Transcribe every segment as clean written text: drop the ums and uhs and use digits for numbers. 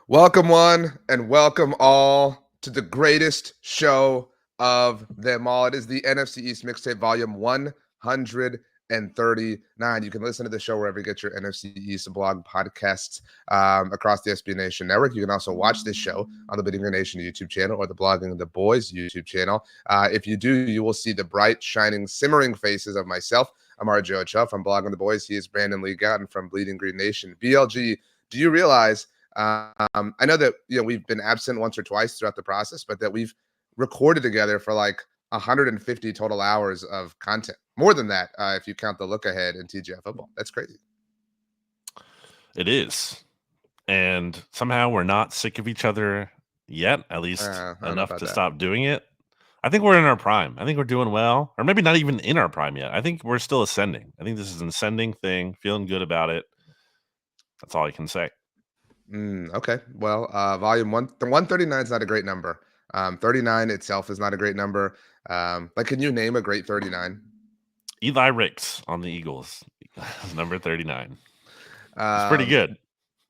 Welcome one and welcome all to the greatest show of them all. It is the NFC East Mixtape Volume 139. You can listen to the show wherever you get your NFC East blog podcasts across the SB Nation network. You can also watch this show on the Bleeding Green Nation YouTube channel or the Blogging the Boys YouTube channel. If you do, you will see the bright, shining, simmering faces of myself. I'm RJ Ochoa from Blogging the Boys. He is Brandon Lee Gowton from Bleeding Green Nation. BLG, do you realize I know that we've been absent once or twice throughout the process, but that we've recorded together for like 150 total hours of content. More than that, if you count the look ahead in TGI football. That's crazy. It is. And somehow we're not sick of each other yet, at least enough to stop doing it. I think we're in our prime. I think we're doing well, or maybe not even in our prime yet. I think we're still ascending. I think this is an ascending thing, feeling good about it. That's all I can say. Okay. Well, volume 139 is not a great number. 39 itself is not a great number. Can you name a great 39? Eli Ricks on the Eagles, number 39. It's pretty good.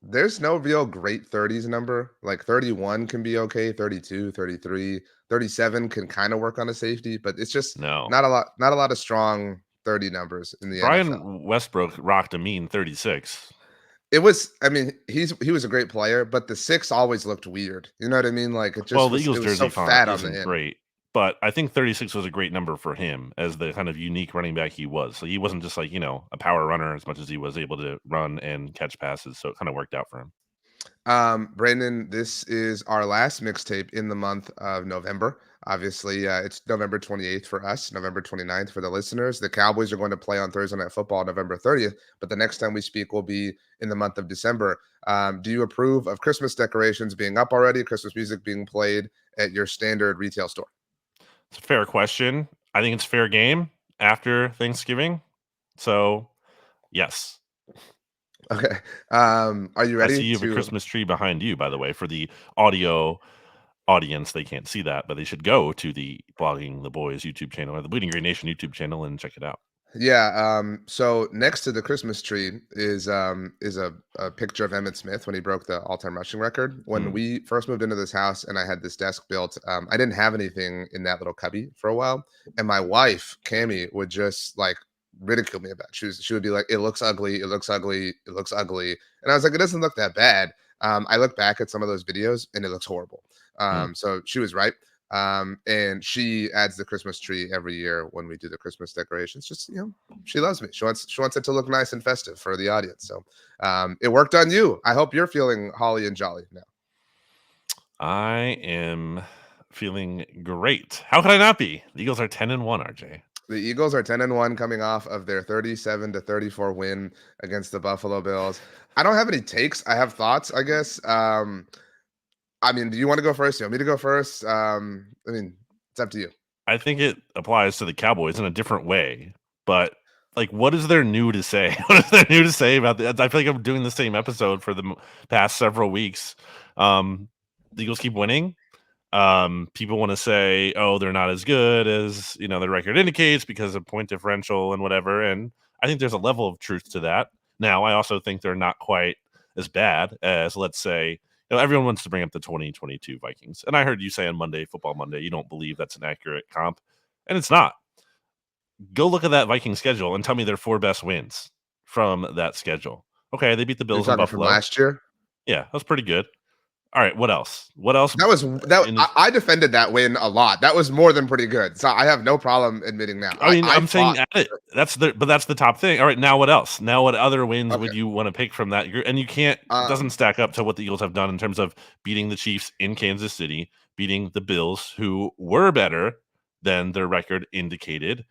There's no real great 30s number. Like 31 can be okay, 32, 33, 37 can kind of work on a safety, but it's just not a lot of strong 30 numbers in the NFL. Brian Westbrook rocked a mean 36. It was, I mean, he was a great player, but the 6 always looked weird. You know what I mean? Like it just the Eagles jersey so fat on the end. Great. But I think 36 was a great number for him as the kind of unique running back he was. So he wasn't just like, a power runner as much as he was able to run and catch passes. So it kind of worked out for him. Brandon, this is our last mixtape in the month of November. Obviously, it's November 28th for us, November 29th for the listeners. The Cowboys are going to play on Thursday Night Football November 30th, but the next time we speak will be in the month of December. Do you approve of Christmas decorations being up already, Christmas music being played at your standard retail store? It's a fair question. I think it's fair game after Thanksgiving. So, yes. Okay. Are you ready? I see you have a Christmas tree behind you, by the way, for the audio audience. They can't see that, but they should go to the Blogging the Boys YouTube channel or the Bleeding Green Nation YouTube channel and check it out. Yeah. So next to the Christmas tree is a picture of Emmitt Smith when he broke the all-time rushing record. When we first moved into this house and I had this desk built, I didn't have anything in that little cubby for a while, and my wife Cammie would just like ridicule me about it. She would be like, "It looks ugly. It looks ugly. It looks ugly," and I was like, "It doesn't look that bad." I look back at some of those videos and it looks horrible. So she was right. And she adds the Christmas tree every year when we do the Christmas decorations. Just, she loves me. She wants it to look nice and festive for the audience. So it worked on you. I hope you're feeling holly and jolly now. I am feeling great. How could I not be? The Eagles are 10-1, RJ. The Eagles are 10-1 coming off of their 37-34 win against the Buffalo Bills. I don't have any takes. I have thoughts, I guess. I mean, do you want to go first? You want me to go first? I mean, it's up to you. I think it applies to the Cowboys in a different way. But, what is there new to say? What is there new to say about that? I feel like I'm doing the same episode for the past several weeks. The Eagles keep winning. People want to say, oh, they're not as good as, their record indicates because of point differential and whatever. And I think there's a level of truth to that. Now, I also think they're not quite as bad as, let's say, everyone wants to bring up the 2022 Vikings. And I heard you say on Football Monday, you don't believe that's an accurate comp. And it's not. Go look at that Viking schedule and tell me their 4 best wins from that schedule. Okay, they beat the Bills in Buffalo. From last year? Yeah, that was pretty good. All right, what else? I defended that win a lot. That was more than pretty good. So I have no problem admitting that. I'm saying that's the top thing. All right, now what else? Now what other wins would you want to pick from that? And you can't. It doesn't stack up to what the Eagles have done in terms of beating the Chiefs in Kansas City, beating the Bills, who were better than their record indicated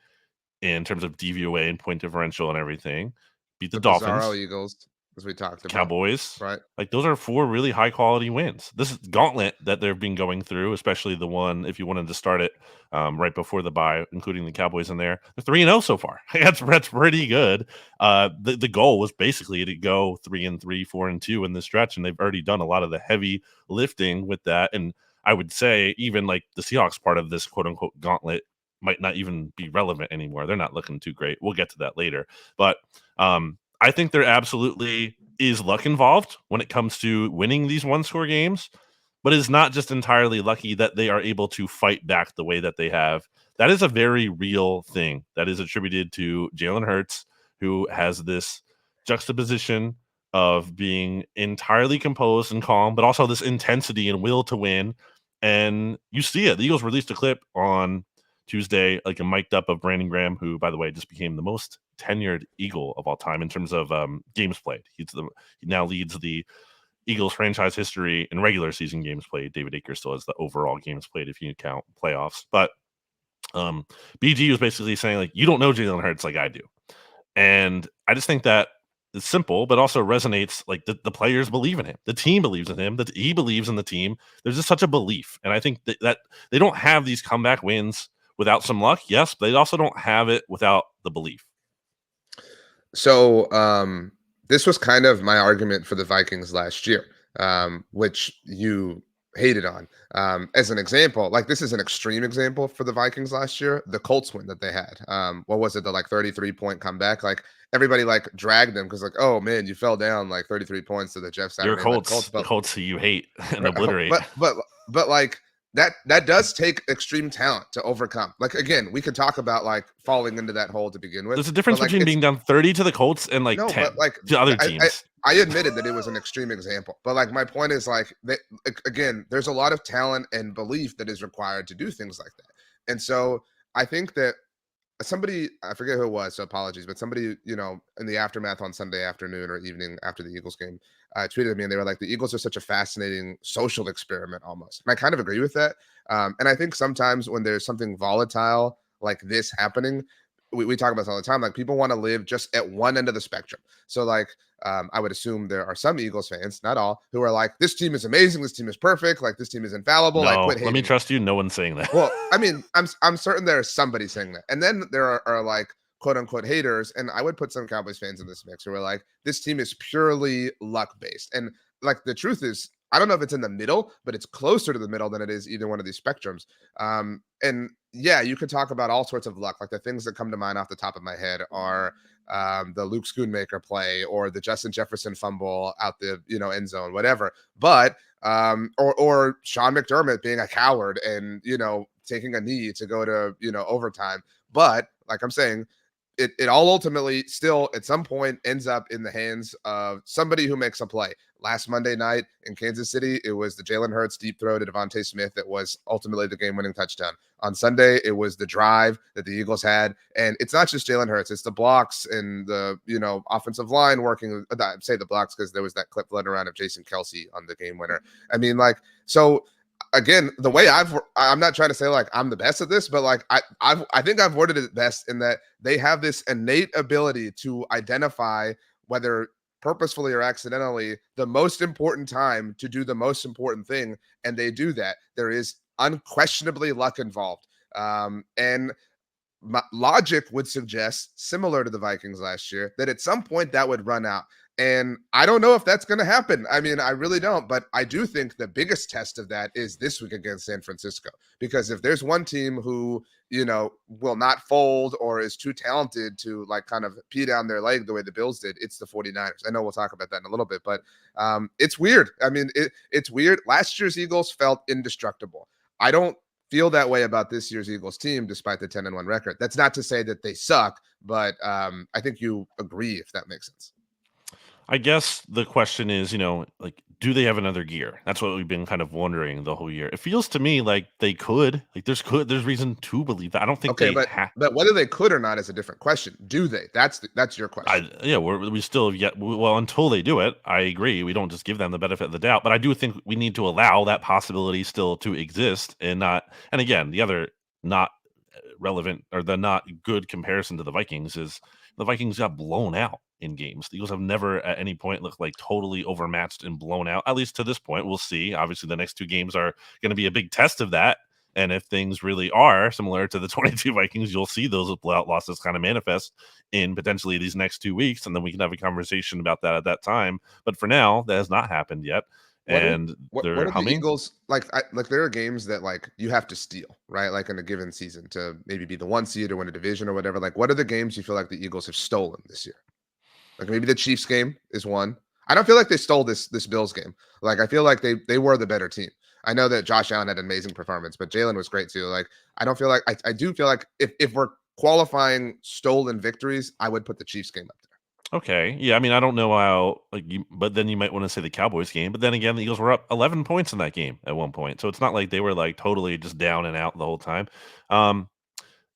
in terms of DVOA and point differential and everything. Beat the Dolphins, Eagles. As we talked about, Cowboys, right? Those are 4 really high quality wins. This is gauntlet that they've been going through, especially the one if you wanted to start it right before the bye, including the Cowboys in there. They're 3-0 so far. That's pretty good. The goal was basically to go 3-3, 4-2 in this stretch, and they've already done a lot of the heavy lifting with that. And I would say even the Seahawks part of this quote unquote gauntlet might not even be relevant anymore. They're not looking too great. We'll get to that later, but I think there absolutely is luck involved when it comes to winning these one-score games, but it's not just entirely lucky that they are able to fight back the way that they have. That is a very real thing that is attributed to Jalen Hurts, who has this juxtaposition of being entirely composed and calm, but also this intensity and will to win. And you see it. The Eagles released a clip on Tuesday, like a mic'd up of Brandon Graham, who, by the way, just became the most tenured Eagle of all time in terms of games played. He now leads the Eagles franchise history in regular season games played. David Akers still has the overall games played if you count playoffs. But BG was basically saying, like, you don't know Jalen Hurts like I do. And I just think that it's simple, but also resonates. Like the players believe in him, the team believes in him, that he believes in the team. There's just such a belief, and I think that they don't have these comeback wins without some luck. Yes, but they also don't have it without the belief. So this was kind of my argument for the Vikings last year, which you hated on. As an example, like this is an extreme example for the Vikings last year, the Colts win that they had. What was it, the like 33-point comeback? Like everybody like dragged them because like, oh man, you fell down like 33 points to the Jeff Your Saturday led Colts, Colts. the But Colts who you hate and obliterate. but like that does take extreme talent to overcome. Like again, we could talk about like falling into that hole to begin with. There's a difference But like between being down 30 to the Colts and like no, 10 but like to other I, I teams. I admitted that it was an extreme example, but like my point is like that again, there's a lot of talent and belief that is required to do things like that. And so I think that somebody, I forget who it was, so apologies, but somebody, in the aftermath on Sunday afternoon or evening after the Eagles game, tweeted at me and they were like, the Eagles are such a fascinating social experiment almost. And I kind of agree with that. And I think sometimes when there's something volatile like this happening, we talk about this all the time. Like people want to live just at one end of the spectrum. So like, I would assume there are some Eagles fans, not all, who are like, this team is amazing. This team is perfect. Like this team is infallible. Like No, quit let me hating. trust you. No one's saying that. Well, I mean, I'm certain there's somebody saying that. And then there are like quote unquote haters. And I would put some Cowboys fans in this mix who are like, this team is purely luck based. And like the truth is, I don't know if it's in the middle, but it's closer to the middle than it is either one of these spectrums. And yeah, you could talk about all sorts of luck. Like the things that come to mind off the top of my head are the Luke Schoonmaker play or the Justin Jefferson fumble out the end zone, whatever. But or Sean McDermott being a coward and taking a knee to go to overtime. But like I'm saying, it all ultimately still at some point ends up in the hands of somebody who makes a play. Last Monday night in Kansas City, it was the Jalen Hurts deep throw to Devontae Smith that was ultimately the game-winning touchdown. On Sunday, it was the drive that the Eagles had, and it's not just Jalen Hurts; it's the blocks and the offensive line working. I say the blocks because there was that clip floating around of Jason Kelce on the game winner. I mean, like so. Again, the way I'm not trying to say like I'm the best at this, but like I think I've worded it best in that they have this innate ability to identify whether purposefully or accidentally the most important time to do the most important thing, and they do that. There is unquestionably luck involved, and logic would suggest, similar to the Vikings last year, that at some point that would run out. And I don't know if that's going to happen. I mean, I really don't. But I do think the biggest test of that is this week against San Francisco. Because if there's one team who, will not fold or is too talented to like kind of pee down their leg the way the Bills did, it's the 49ers. I know we'll talk about that in a little bit, but it's weird. I mean, it's weird. Last year's Eagles felt indestructible. I don't feel that way about this year's Eagles team, despite the 10-1 record. That's not to say that they suck, but I think you agree, if that makes sense. I guess the question is, like, do they have another gear? That's what we've been kind of wondering the whole year. It feels to me like they could. Like, there's reason to believe that. I don't think Okay, they but whether they could or not is a different question. Do they? That's your question. we still have yet. Well, until they do it, I agree. We don't just give them the benefit of the doubt. But I do think we need to allow that possibility still to exist and not. And again, the other not relevant or the not good comparison to the Vikings is the Vikings got blown out in games. The Eagles have never at any point looked like totally overmatched and blown out, at least to this point. We'll see. Obviously, the next two games are going to be a big test of that. And if things really are similar to the 22 Vikings, you'll see those blowout losses kind of manifest in potentially these next 2 weeks. And then we can have a conversation about that at that time. But for now, that has not happened yet. And they're what are humming. the Eagles like? Like there are games that like you have to steal, right? Like in a given season to maybe be the 1 seed or win a division or whatever. Like, what are the games you feel like the Eagles have stolen this year? Like maybe the Chiefs game is one. I don't feel like they stole this Bills game. Like I feel like they were the better team. I know that Josh Allen had an amazing performance, but Jalen was great too. Like I don't feel like I do feel like if we're qualifying stolen victories, I would put the Chiefs game up there. Okay. Yeah, I mean, I don't know how but then you might want to say the Cowboys game, but then again, the Eagles were up 11 points in that game at one point. So it's not like they were like totally just down and out the whole time. Um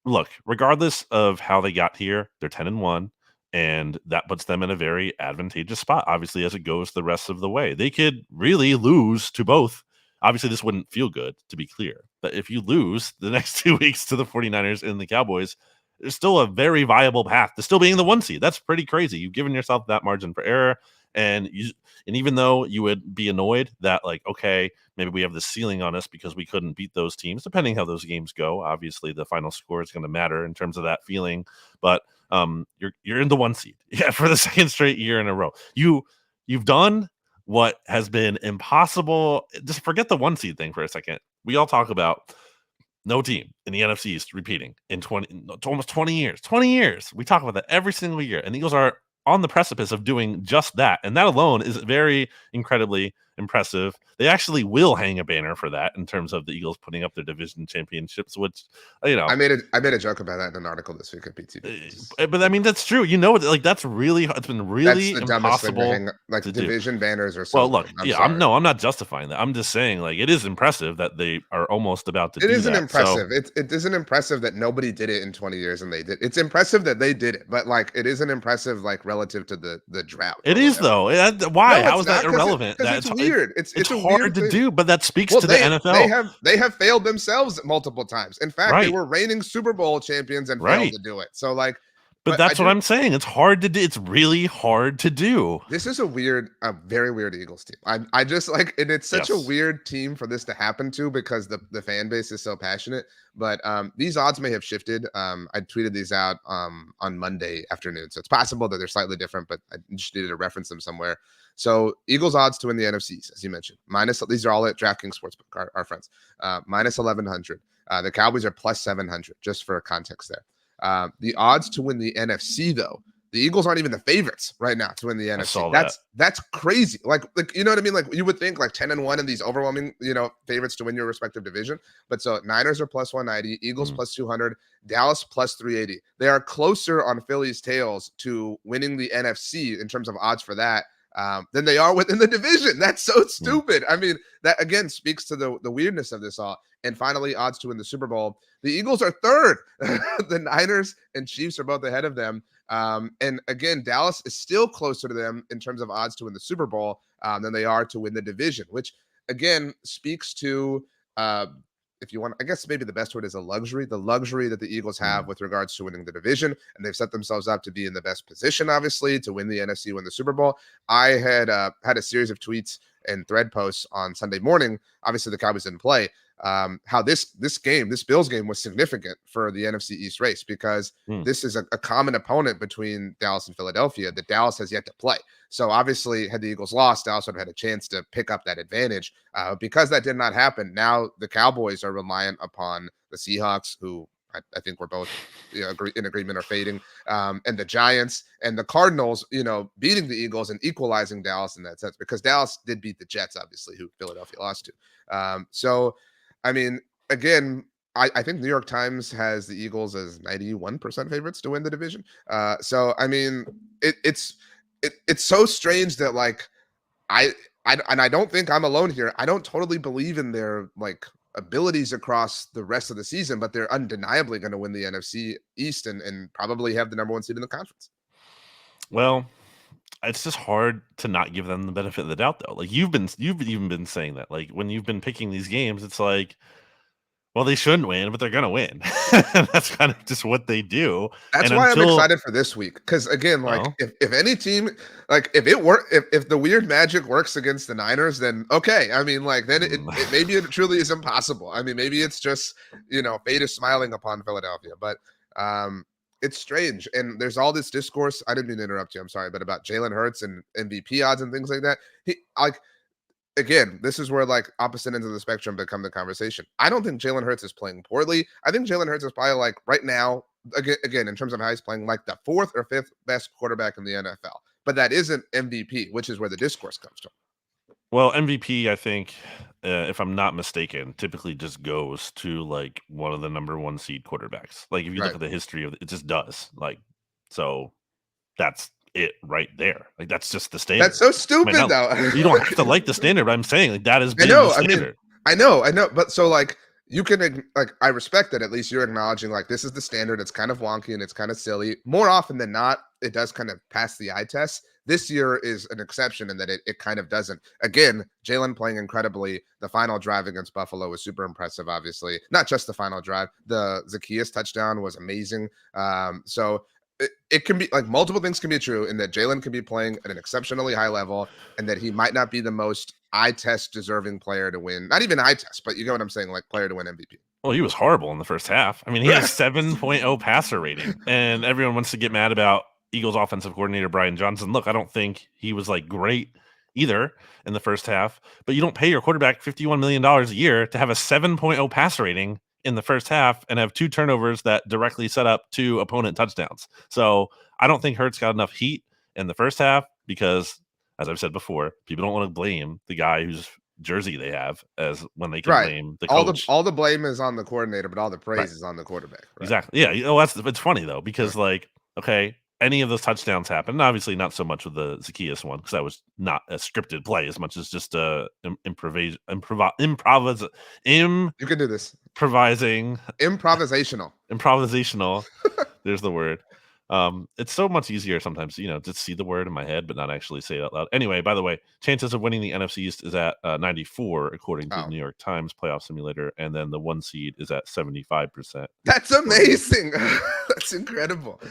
Look, regardless of how they got here, they're 10-1, and that puts them in a very advantageous spot, obviously, as it goes the rest of the way. They could really lose to both. Obviously, this wouldn't feel good, to be clear. But if you lose the next 2 weeks to the 49ers and the Cowboys, there's still a very viable path to still being the 1 seed. That's pretty crazy. You've given yourself that margin for error, and even though you would be annoyed that, like, okay, maybe we have the ceiling on us because we couldn't beat those teams, depending how those games go. Obviously, the final score is going to matter in terms of that feeling. But you're in the 1 seed, yeah, for the second straight year in a row. You've done what has been impossible. Just forget the 1 seed thing for a second. We all talk about no team in the NFC East repeating in almost 20 years. 20 years. We talk about that every single year. And the Eagles are on the precipice of doing just that. And that alone is very incredibly impressive. They actually will hang a banner for that in terms of the Eagles putting up their division championships, which, I made a joke about that in an article this week at PTB. But I mean, that's true. Like that's really, it's been really that's the dumbest thing to impossible. Hang, like division banners are so. Well, look, dumb. I'm I'm not justifying that. I'm just saying, like, it is impressive that they are almost about to do that. It isn't impressive. It isn't impressive that nobody did it in 20 years and they did. It's impressive that they did it, but like it isn't impressive like relative to the drought. It is though. Why? No, How is that irrelevant? It's weird. It's hard to do, but that speaks to the NFL. They have failed themselves multiple times. In fact, they were reigning Super Bowl champions and failed to do it. So like. But that's what I'm saying. It's hard to do. It's really hard to do. This is a very weird Eagles team. I just like, and it's such a weird team for this to happen to because the fan base is so passionate. But these odds may have shifted. I tweeted these out on Monday afternoon, so it's possible that they're slightly different. But I just needed to reference them somewhere. So Eagles odds to win the NFC, as you mentioned, these are all at DraftKings Sportsbook, our friends, minus 1100. The Cowboys are plus 700, just for context there. The odds to win the NFC, though, the Eagles aren't even the favorites right now to win the NFC. That's crazy. Like you know what I mean? Like you would think like 10-1 and these overwhelming, favorites to win your respective division. But so Niners are plus 190, Eagles plus 200, Dallas plus 380. They are closer on Philly's tails to winning the NFC in terms of odds for that than they are within the division. That's so stupid. I mean, that again speaks to the weirdness of this all. And finally, odds to win the Super Bowl. The Eagles are third. The Niners and Chiefs are both ahead of them. And again, Dallas is still closer to them in terms of odds to win the Super Bowl than they are to win the division, which again speaks to, if you want, I guess maybe the best word is the luxury that the Eagles have with regards to winning the division. And they've set themselves up to be in the best position, obviously, to win the NFC, win the Super Bowl. I had had a series of tweets and thread posts on Sunday morning. Obviously, the Cowboys didn't play. How this Bills game was significant for the NFC East race because this is a common opponent between Dallas and Philadelphia that Dallas has yet to play. So obviously, had the Eagles lost, Dallas would have had a chance to pick up that advantage. Because that did not happen, now the Cowboys are reliant upon the Seahawks, who I think we're both in agreement are fading, and the Giants and the Cardinals, beating the Eagles and equalizing Dallas in that sense because Dallas did beat the Jets, obviously, who Philadelphia lost to. So, I mean, again, I think New York Times has the Eagles as 91% favorites to win the division. So, I mean, it's so strange that like I don't think I'm alone here. I don't totally believe in their like abilities across the rest of the season, but they're undeniably going to win the NFC East and probably have the number 1 seed in the conference. Well, it's just hard to not give them the benefit of the doubt, though. Like you've even been saying that, like when you've been picking these games, it's like, well, they shouldn't win, but they're gonna win. That's kind of just what they do. That's why I'm excited for this week. Because again, like if any team, like if the weird magic works against the Niners, then okay. I mean, like then it maybe it truly is impossible. I mean, maybe it's just fate is smiling upon Philadelphia, but it's strange. And there's all this discourse. I didn't mean to interrupt you. I'm sorry, but about Jalen Hurts and MVP odds and things like that. Again, this is where like opposite ends of the spectrum become the conversation. I don't think Jalen Hurts is playing poorly. I think Jalen Hurts is probably like right now, again, in terms of how he's playing, like the 4th or 5th best quarterback in the NFL. but that isn't MVP, which is where the discourse comes from. Well, MVP, I think, if I'm not mistaken, typically just goes to like one of the number one seed quarterbacks. Like if you look Right. at the history of it, just does. Like, so that's it right there. Like that's just the standard. That's so I mean, stupid, though. you don't have to like the standard, but I'm saying like that has I been know. the I mean, standard. I know. But so like you can like I respect that at least you're acknowledging like this is the standard. It's kind of wonky and it's kind of silly. More often than not, it does kind of pass the eye test. This year is an exception in that it kind of doesn't. Again, Jalen playing incredibly. The final drive against Buffalo was super impressive, obviously. Not just the final drive. The Zacchaeus touchdown was amazing. So it can be like multiple things can be true in that Jalen can be playing at an exceptionally high level and that he might not be the most eye test deserving player to win. Not even eye test, but you get what I'm saying, like player to win MVP. Well, he was horrible in the first half. I mean, he had a 7.0 passer rating, and everyone wants to get mad about Eagles offensive coordinator Brian Johnson. Look, I don't think he was like great either in the first half, but you don't pay your quarterback $51 million a year to have a 7.0 passer rating in the first half and have 2 turnovers that directly set up 2 opponent touchdowns. So I don't think Hurts got enough heat in the first half because, as I've said before, people don't want to blame the guy whose jersey they have as when they can blame the coach. All the blame is on the coordinator, but all the praise is on the quarterback. Right? Exactly. Yeah. It's funny though, because like, okay, any of those touchdowns happened. Obviously, not so much with the Zacchaeus one because that was not a scripted play as much as just You can do this. Improvisational. There's the word. It's so much easier sometimes, to see the word in my head, but not actually say it out loud. Anyway, by the way, chances of winning the NFC East is at 94, according to the New York Times playoff simulator. And then the 1 seed is at 75%. That's amazing. That's incredible.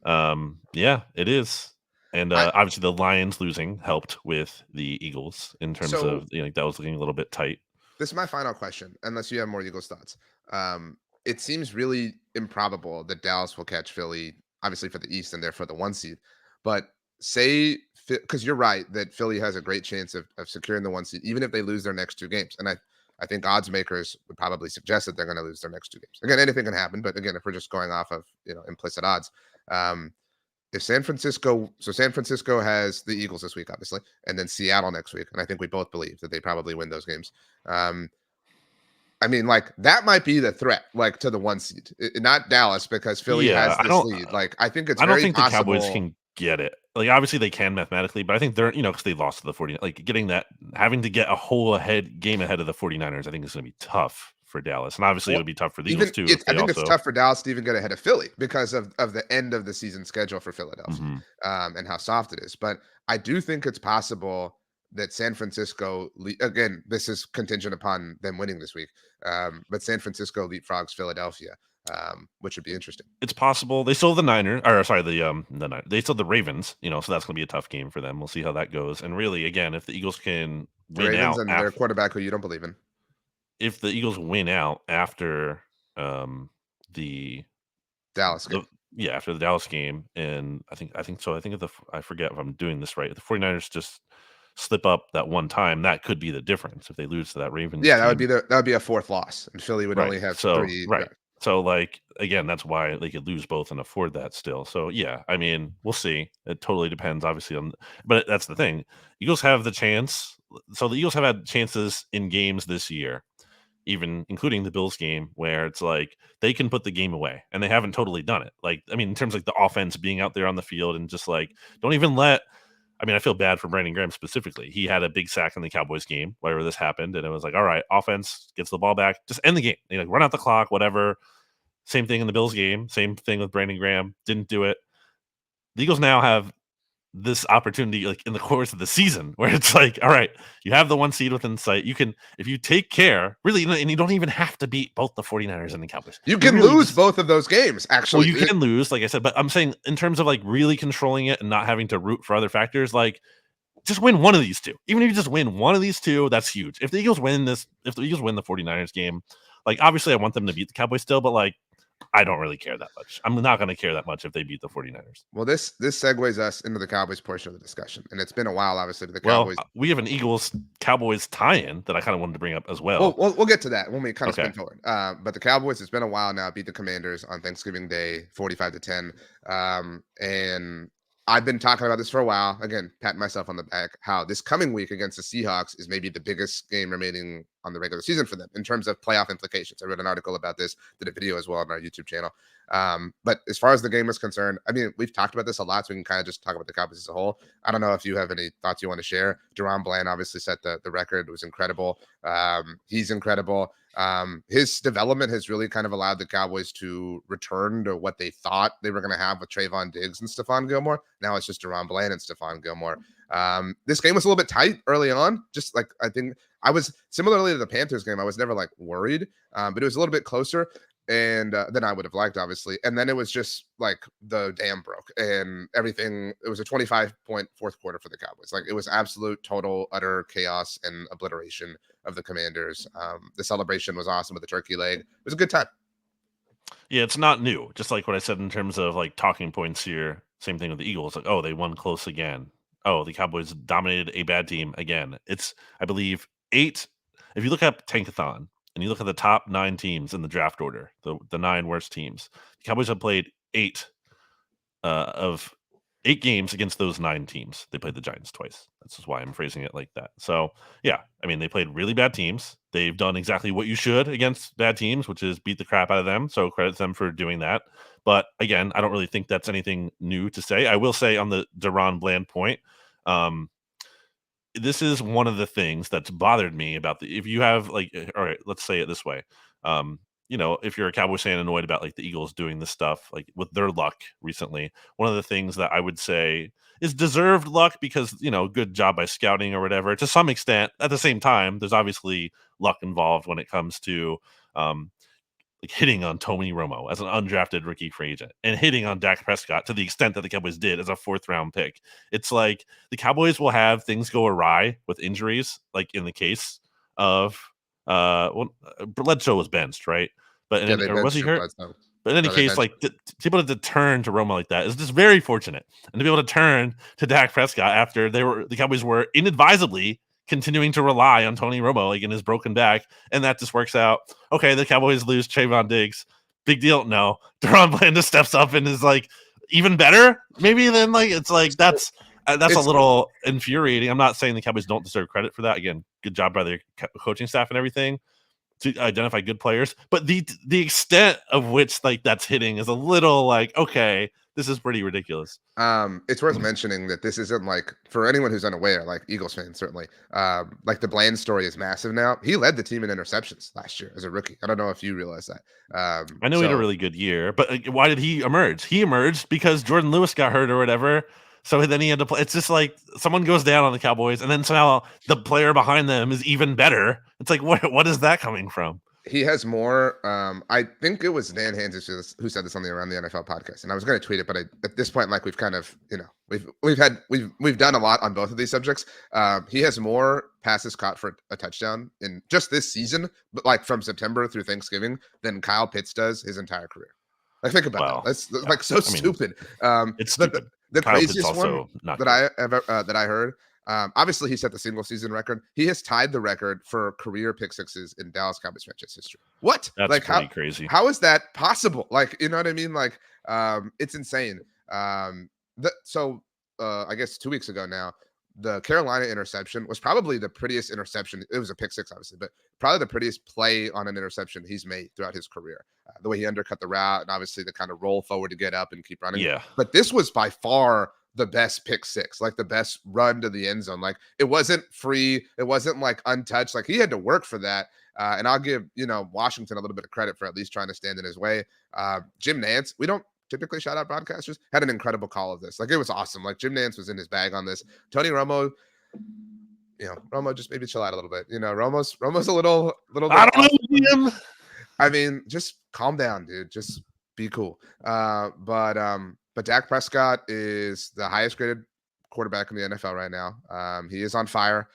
Yeah, it is. And obviously the Lions losing helped with the Eagles in terms of, that was looking a little bit tight. This is my final question, unless you have more Eagles thoughts. It seems really improbable that Dallas will catch Philly, obviously for the East and therefore the 1 seed. But say, because you're right that Philly has a great chance of securing the 1 seed, even if they lose their next 2 games. And I think odds makers would probably suggest that they're going to lose their next 2 games. Again, anything can happen, but again, if we're just going off of implicit odds, if San Francisco has the Eagles this week, obviously, and then Seattle next week, and I think we both believe that they probably win those games. I mean, like that might be the threat, like to the 1 seed, not Dallas, because Philly has this lead. Like I think it's. I don't think possible. The Cowboys can get it. Like obviously they can mathematically, but I think they're because they lost to the 49ers. Like having to get a whole game ahead of the 49ers, I think is going to be tough for Dallas, and obviously it would be tough for the Eagles too. I think it's tough for Dallas to even get ahead of Philly because of the end of the season schedule for Philadelphia, and how soft it is. But I do think it's possible that San Francisco, again, this is contingent upon them winning this week, but San Francisco leapfrogs Philadelphia, which would be interesting. It's possible. They still have the Niners, or sorry, they still have the Ravens, so that's going to be a tough game for them. We'll see how that goes. And really, again, if the Eagles can win Ravens out and their quarterback who you don't believe in. If the Eagles win out after the Dallas game. After the Dallas game, and I think so. I forget if I'm doing this right. If the 49ers just slip up that one time, that could be the difference if they lose to that Ravens. Yeah, that would be a 4th loss, and Philly would only have 3. Right. So, like, again, that's why they could lose both and afford that still. So, yeah, I mean, we'll see. It totally depends, obviously, but that's the thing. Eagles have the chance. So the Eagles have had chances in games this year, even including the Bills game, where it's like they can put the game away, and they haven't totally done it. Like, I mean, in terms of like the offense being out there on the field and just like, don't even let. I mean, I feel bad for Brandon Graham specifically. He had a big sack in the Cowboys game, wherever this happened, and it was like, all right, offense gets the ball back, just end the game. Run out the clock, whatever. Same thing in the Bills game. Same thing with Brandon Graham. Didn't do it. The Eagles now have this opportunity, like in the course of the season, where it's like, all right, you have the 1 seed within sight. You can, if you take care, really, and you don't even have to beat both the 49ers and the Cowboys. You can really lose both of those games, actually. Well, you can lose, like I said, but I'm saying in terms of like really controlling it and not having to root for other factors, like just win one of these 2. Even if you just win one of these 2, that's huge. If the Eagles win the 49ers game, like obviously I want them to beat the Cowboys still, but like I don't really care that much. I'm not going to care that much if they beat the 49ers. Well, this segues us into the Cowboys portion of the discussion. And it's been a while, obviously, with the Cowboys. Well, we have an Eagles-Cowboys tie-in that I kind of wanted to bring up as well. We'll get to that when we kind of spin forward. But the Cowboys, it's been a while now, beat the Commanders on Thanksgiving Day, 45-10. And I've been talking about this for a while. Again, patting myself on the back, how this coming week against the Seahawks is maybe the biggest game remaining on the regular season for them in terms of playoff implications. I read an article about this, did a video as well on our YouTube channel. But as far as the game is concerned, I mean, we've talked about this a lot, so we can kind of just talk about the Cowboys as a whole. I don't know if you have any thoughts you want to share. Deron Bland obviously set the record. It was incredible. He's incredible. His development has really kind of allowed the Cowboys to return to what they thought they were going to have with Trayvon Diggs and Stephon Gilmore. Now it's just Deron Bland and Stephon Gilmore. This game was a little bit tight early on. Just like, I think I was similarly to the Panthers game. I was never like worried, but it was a little bit closer and than I would have liked, obviously. And then it was just like the dam broke and everything. It was a 25-point fourth quarter for the Cowboys. Like, it was absolute, total, utter chaos and obliteration of the Commanders. The celebration was awesome with the turkey leg. It was a good time. Yeah, it's not new. Just like what I said in terms of like talking points here. Same thing with the Eagles. Like, oh, they won close again. Oh, the Cowboys dominated a bad team again. It's, I believe, 8. If you look up Tankathon and you look at the top 9 teams in the draft order, the 9 worst teams, the Cowboys have played 8 of 8 games against those 9 teams. They played the Giants twice. That's just why I'm phrasing it like that. So, yeah, I mean, they played really bad teams. They've done exactly what you should against bad teams, which is beat the crap out of them. So credit them for doing that. But again, I don't really think that's anything new to say. I will say on the Deron Bland point, this is one of the things that's bothered me about if you have like, all right, let's say it this way. If you're a Cowboys fan annoyed about like the Eagles doing this stuff, like with their luck recently, one of the things that I would say is deserved luck because, good job by scouting or whatever, to some extent. At the same time, there's obviously luck involved when it comes to like hitting on Tony Romo as an undrafted rookie free agent and hitting on Dak Prescott to the extent that the Cowboys did as a 4th round pick. It's like the Cowboys will have things go awry with injuries, like in the case of Bledsoe was benched, right? But or was he hurt? Bledsoe. But in any case, like to be able to turn to Romo like that is just very fortunate, and to be able to turn to Dak Prescott after the Cowboys were inadvisably continuing to rely on Tony Romo like in his broken back, and that just works out. Okay, the Cowboys lose Trayvon Diggs. Big deal. No, Deron Bland just steps up and is like even better. Maybe then like it's like that's a little infuriating. I'm not saying the Cowboys don't deserve credit for that. Again, good job by their coaching staff and everything to identify good players, but the extent of which like that's hitting is a little like, okay, this is pretty ridiculous. It's worth mentioning that this isn't like, for anyone who's unaware, like Eagles fans certainly, like the Bland story is massive now. He led the team in interceptions last year as a rookie. I don't know if you realize that. I know he had a really good year, but why did he emerge? He emerged because Jordan Lewis got hurt or whatever. So then he had to play. It's just like someone goes down on the Cowboys, and then somehow the player behind them is even better. It's like, what is that coming from? He has more. I think it was Dan Hans who said this on the Around the NFL podcast, and I was going to tweet it, but at this point, like, we've kind of, we've done a lot on both of these subjects. He has more passes caught for a touchdown in just this season, but like from September through Thanksgiving, than Kyle Pitts does his entire career. Like, think about that. That's like so stupid. It's stupid. The craziest one that I heard. Obviously, he set the single season record. He has tied the record for career pick sixes in Dallas Cowboys franchise history. What? That's like, pretty crazy. How is that possible? Like, you know what I mean? Like, it's insane. I guess 2 weeks ago now, the Carolina interception was probably the prettiest interception. It was a pick six, obviously, but probably the prettiest play on an interception he's made throughout his career. The way he undercut the route and obviously the kind of roll forward to get up and keep running. Yeah. But this was by far the best pick six, like the best run to the end zone. Like, it wasn't free. It wasn't like untouched. Like, he had to work for that. And I'll give, Washington a little bit of credit for at least trying to stand in his way. Jim Nantz, we don't typically shout out broadcasters, had an incredible call of this. Like, it was awesome. Like, Jim Nantz was in his bag on this. Tony Romo, Romo, just maybe chill out a little bit. Romo's a little bit. I don't know him. I mean, just calm down, dude. Just be cool. But Dak Prescott is the highest graded quarterback in the NFL right now. He is on fire.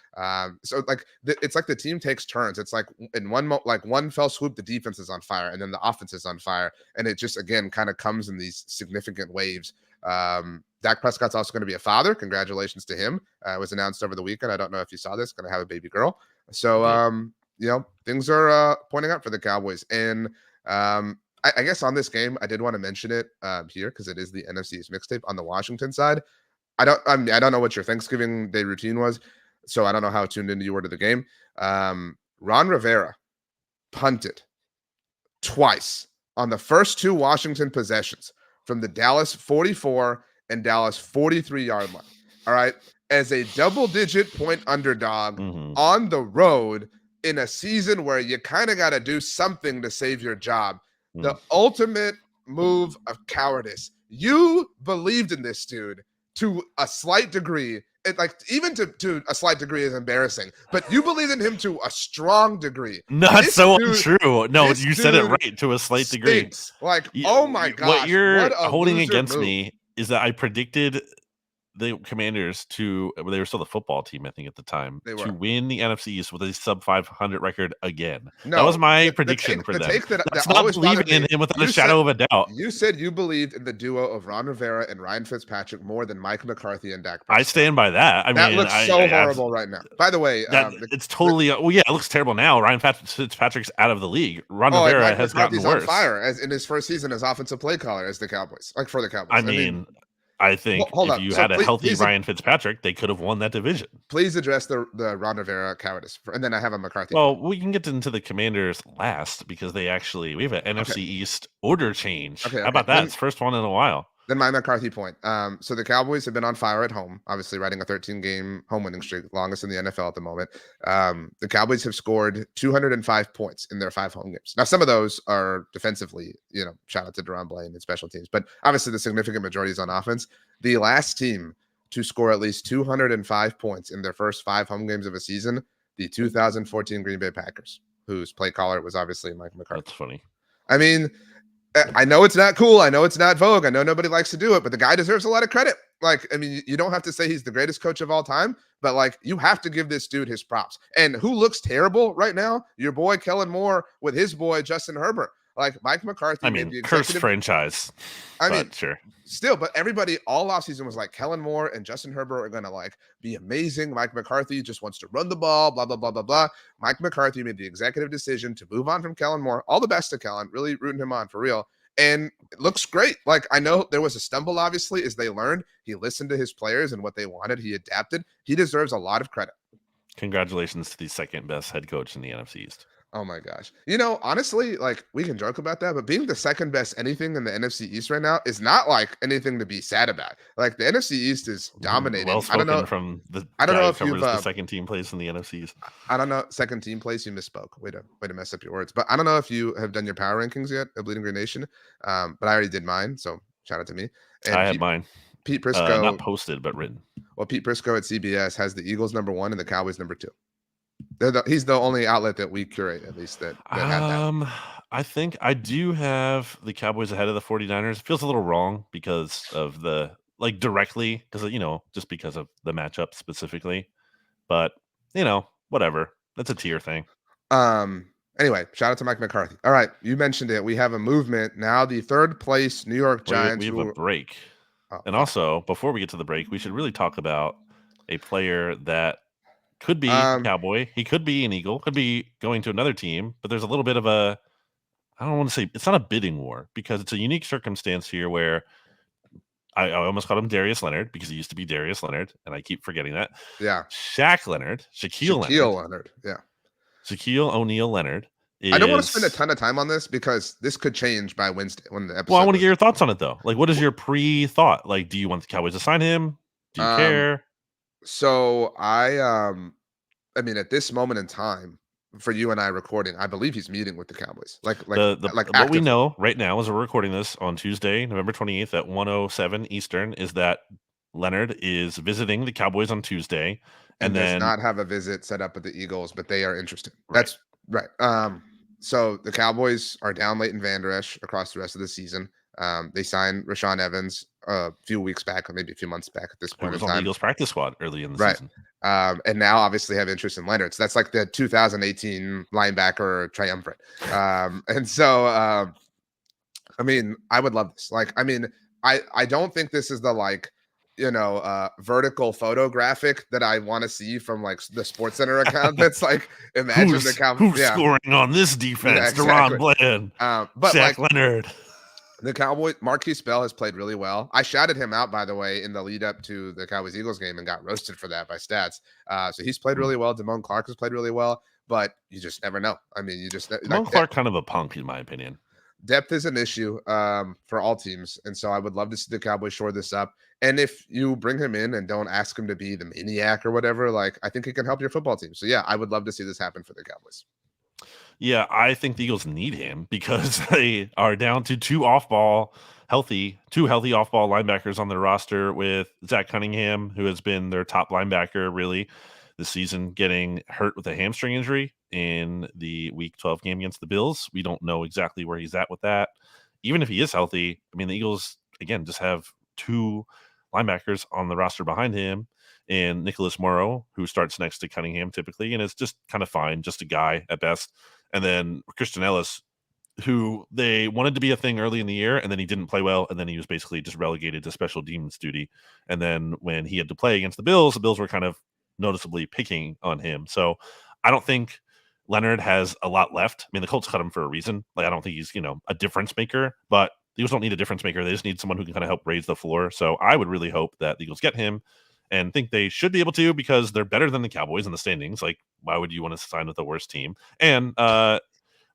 So like it's like the team takes turns. It's like in one fell swoop, the defense is on fire, and then the offense is on fire, and it just again kind of comes in these significant waves. Dak Prescott's also going to be a father. Congratulations to him. It was announced over the weekend. I don't know if you saw this. Going to have a baby girl. So things are pointing up for the Cowboys. And I guess on this game, I did want to mention it here because it is the NFC East Mixtape on the Washington side. I don't know what your Thanksgiving Day routine was, so I don't know how tuned into you were to the game. Ron Rivera punted twice on the first two Washington possessions from the Dallas 44 and Dallas 43-yard line. All right. As a double-digit point underdog on the road in a season where you kind of got to do something to save your job. The ultimate move of cowardice. You believed in this dude to a slight degree. Even to a slight degree is embarrassing, but you believed in him to a strong degree. Not so untrue. No, you said it right, to a slight degree. Like, oh my gosh. What you're holding against me is that I predicted the Commanders they were still the football team, I think, at the time, to win the NFC East with a sub 500 record again. No, that was my prediction for them. That's not believing in him without a shadow of a doubt. You said you believed in the duo of Ron Rivera and Ryan Fitzpatrick more than Mike McCarthy and Dak Prescott. I stand by that. That looks so horrible right now. By the way, it's totally. It looks terrible now. Ryan Fitzpatrick's out of the league. Ron Rivera has gotten worse. On fire as in his first season as offensive play caller as the Cowboys, for the Cowboys. I mean I think if you had a healthy Ryan Fitzpatrick, they could have won that division. Please address the Ron Rivera cowardice, and then I have a McCarthy. Well, we can get into the Commanders last because we have an NFC East order change. Okay. How about that? It's first one in a while. Then my McCarthy point. So the Cowboys have been on fire at home, obviously riding a 13-game home winning streak, longest in the NFL at the moment. The Cowboys have scored 205 points in their 5 home games. Now, some of those are defensively, shout out to Deron Blaine and special teams, but obviously the significant majority is on offense. The last team to score at least 205 points in their first 5 home games of a season, the 2014 Green Bay Packers, whose play caller was obviously Mike McCarthy. That's funny. I mean, I know it's not cool. I know it's not vogue. I know nobody likes to do it, but the guy deserves a lot of credit. You don't have to say he's the greatest coach of all time, but you have to give this dude his props. And who looks terrible right now? Your boy Kellen Moore with his boy Justin Herbert. Mike McCarthy. Cursed franchise. Sure. Still, but everybody all offseason was like Kellen Moore and Justin Herbert are going to be amazing. Mike McCarthy just wants to run the ball, blah, blah, blah, blah, blah. Mike McCarthy made the executive decision to move on from Kellen Moore. All the best to Kellen, really rooting him on for real. And it looks great. I know there was a stumble, obviously, as they learned. He listened to his players and what they wanted. He adapted. He deserves a lot of credit. Congratulations to the second best head coach in the NFC East. Oh my gosh. Honestly, we can joke about that, but being the second best anything in the NFC East right now is not anything to be sad about. The NFC East is dominating. Well spoken. I don't know if you've the second team plays in the NFC East. I don't know. Second team plays, you misspoke. Way to mess up your words. But I don't know if you have done your power rankings yet at Bleeding Green Nation. But I already did mine, so shout out to me. And I had mine. Pete Prisco, not posted but written. Well, Pete Prisco at CBS has the Eagles number 1 and the Cowboys number 2. He's the only outlet that we curate, at least that had that. I think I do have the Cowboys ahead of the 49ers. It feels a little wrong because of the directly because just because of the matchup specifically. But whatever. That's a tier thing. Anyway, shout out to Mike McCarthy. All right, you mentioned it. We have a movement now. The third place New York Giants. We have a break, and also before we get to the break, we should really talk about a player that could be Cowboy. He could be an Eagle. Could be going to another team. But there's a little bit of I don't want to say it's not a bidding war because it's a unique circumstance here where I almost called him Darius Leonard because he used to be Darius Leonard, and I keep forgetting that. Yeah, Shaquille Leonard. Yeah, Shaquille O'Neal Leonard. I don't want to spend a ton of time on this because this could change by Wednesday when the episode. Well, I want to get your thoughts on it though. What is your pre-thought? Do you want the Cowboys to sign him? Do you care? So I mean, at this moment in time, for you and I recording, I believe he's meeting with the Cowboys. What we know right now, as we're recording this on Tuesday, November 28th at 1:07 Eastern, is that Leonard is visiting the Cowboys on Tuesday, and then does not have a visit set up with the Eagles, but they are interested. Right. That's right. So the Cowboys are down Leighton Vander Esch across the rest of the season. They signed Rashaan Evans a few weeks back, or maybe a few months back at this point in time. On the Eagles practice squad early in the season. And now obviously have interest in Leonard. So that's the 2018 linebacker triumvirate. And so, I mean, I would love this. I don't think this is the vertical photographic that I want to see from the Sports Center account. That's imagine the Cowboys scoring on this defense. Yeah, exactly. Deron Bland, but Shaq Leonard. The Cowboys, Marquise Bell has played really well. I shouted him out, by the way, in the lead up to the Cowboys Eagles game and got roasted for that by stats. So he's played really well. Damone Clark has played really well, but you just never know. I mean, you just Damone Clark kind of a punk, in my opinion. Depth is an issue for all teams. And so I would love to see the Cowboys shore this up. And if you bring him in and don't ask him to be the maniac or whatever, like I think he can help your football team. So yeah, I would love to see this happen for the Cowboys. Yeah, I think the Eagles need him because they are down to two healthy off-ball linebackers on their roster, with Zach Cunningham, who has been their top linebacker really this season, getting hurt with a hamstring injury in the Week 12 game against the Bills. We don't know exactly where he's at with that. Even if he is healthy, I mean, the Eagles, again, just have two linebackers on the roster behind him, and Nicholas Morrow, who starts next to Cunningham typically, and it's just kind of fine, just a guy at best. And then Christian Ellis, who they wanted to be a thing early in the year, and then he didn't play well, and then he was basically just relegated to special demons duty. And then when he had to play against the Bills were kind of noticeably picking on him. So I don't think Leonard has a lot left. I mean, the Colts cut him for a reason. Like, I don't think he's, a difference maker, but the Eagles don't need a difference maker. They just need someone who can kind of help raise the floor. So I would really hope that the Eagles get him, and think they should be able to, because they're better than the Cowboys in the standings. Like, why would you want to sign with the worst team? And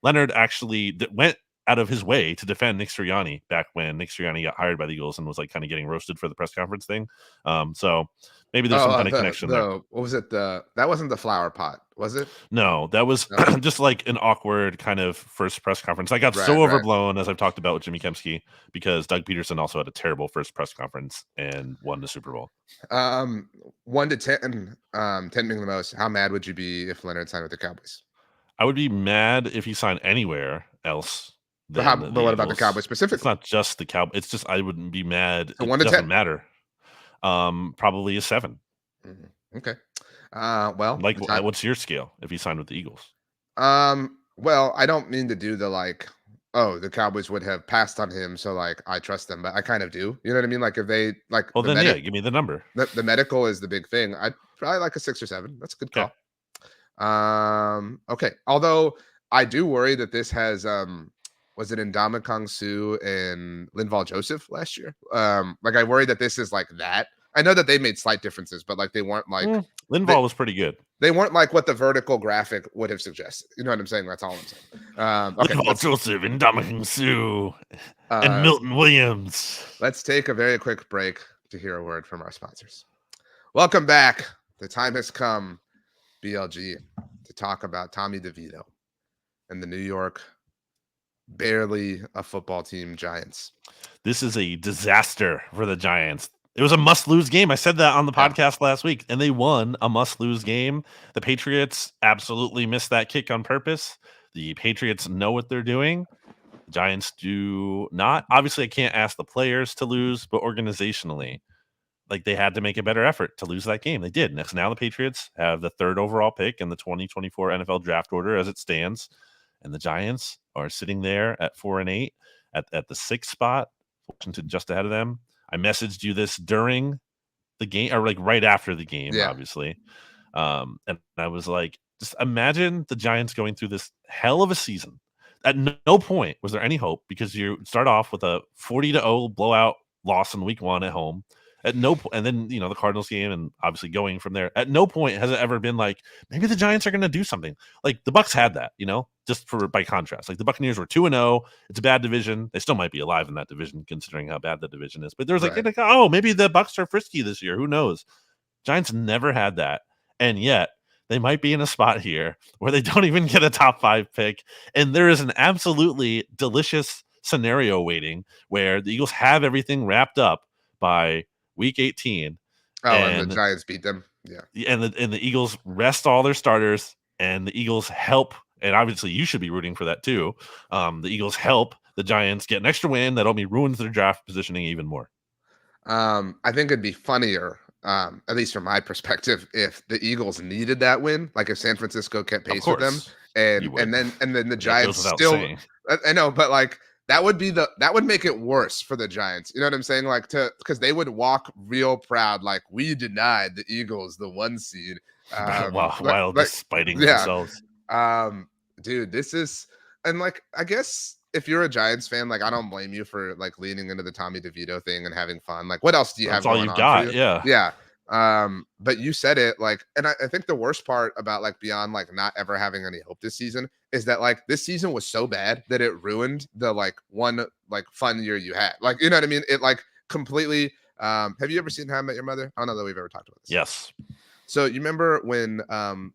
Leonard actually went out of his way to defend Nick Sirianni back when Nick Sirianni got hired by the Eagles and was like kind of getting roasted for the press conference thing. So maybe there's some kind of connection there. What was it? That wasn't the flower pot, was it? No, that was just like an awkward kind of first press conference. I got so overblown, as I've talked about with Jimmy Kempski, because Doug Peterson also had a terrible first press conference and won the Super Bowl. 1 to 10, 10 being the most. How mad would you be if Leonard signed with the Cowboys? I would be mad if he signed anywhere else. But what about the Cowboys specifically? It's not just the Cowboys. It's just I wouldn't be mad. So it 1 to doesn't 10? Matter. Probably a 7. Mm-hmm. Okay. Well, like, what's your scale if he signed with the Eagles? Well, I don't mean to do the the Cowboys would have passed on him, so I trust them, but I kind of do. You know what I mean? Like, if they well, then give me the number. The medical is the big thing. I'd probably like a 6 or 7. That's a good call. Okay. Although I do worry that this has was it Ndamukong Suh and Linval Joseph last year? I worry that this is like that. I know that they made slight differences, but they weren't Linval was pretty good. They weren't like what the vertical graphic would have suggested. You know what I'm saying? That's all I'm saying. Okay. Linval Joseph and Ndamukong Suh and Milton Williams. Let's take a very quick break to hear a word from our sponsors. Welcome back. The time has come, BLG, to talk about Tommy DeVito and the New York, barely a football team, Giants. This is a disaster for the Giants. It was a must-lose game. I said that on the podcast last week, and they won a must-lose game. The Patriots absolutely missed that kick on purpose. The Patriots know what they're doing. The Giants do not. Obviously, I can't ask the players to lose, but organizationally, they had to make a better effort to lose that game. They did. Next, now the Patriots have the 3rd overall pick in the 2024 NFL draft order as it stands, and the Giants are sitting there at 4-8 at the 6th spot, Washington just ahead of them. I messaged you this during the game, or right after the game, obviously. And I was like, just imagine the Giants going through this hell of a season. At no point was there any hope, because you start off with a 40-0 blowout loss in week 1 at home. At no point, and then the Cardinals game, and obviously going from there. At no point has it ever been like, maybe the Giants are going to do something. Like the Bucs had that, just by contrast. Like the Buccaneers were 2-0. It's a bad division. They still might be alive in that division, considering how bad the division is. But there's oh, maybe the Bucs are frisky this year. Who knows? Giants never had that, and yet they might be in a spot here where they don't even get a top 5 pick, and there is an absolutely delicious scenario waiting where the Eagles have everything wrapped up by week 18. And the Giants beat them. Yeah. And the Eagles rest all their starters, and the Eagles help. And obviously you should be rooting for that too. The Eagles help the Giants get an extra win that only ruins their draft positioning even more. I think it'd be funnier, at least from my perspective, if the Eagles needed that win, like if San Francisco kept pace with them, and then the Giants still. I know, but that would make it worse for the Giants. You know what I'm saying? Because they would walk real proud, like we denied the Eagles the 1 seed. While just spiting themselves. Dude, this is, and I guess if you're a Giants fan, like I don't blame you for like leaning into the Tommy DeVito thing and having fun. Like, what else do you That's have all going you've on for got. you? Yeah. Yeah. But you said it like, and I think the worst part about like beyond like not ever having any hope this season is that like this season was so bad that it ruined the like one like fun year you had. Like, you know what I mean? It like completely. Have you ever seen How I Met Your Mother? I don't know that we've ever talked about this. Yes. So you remember when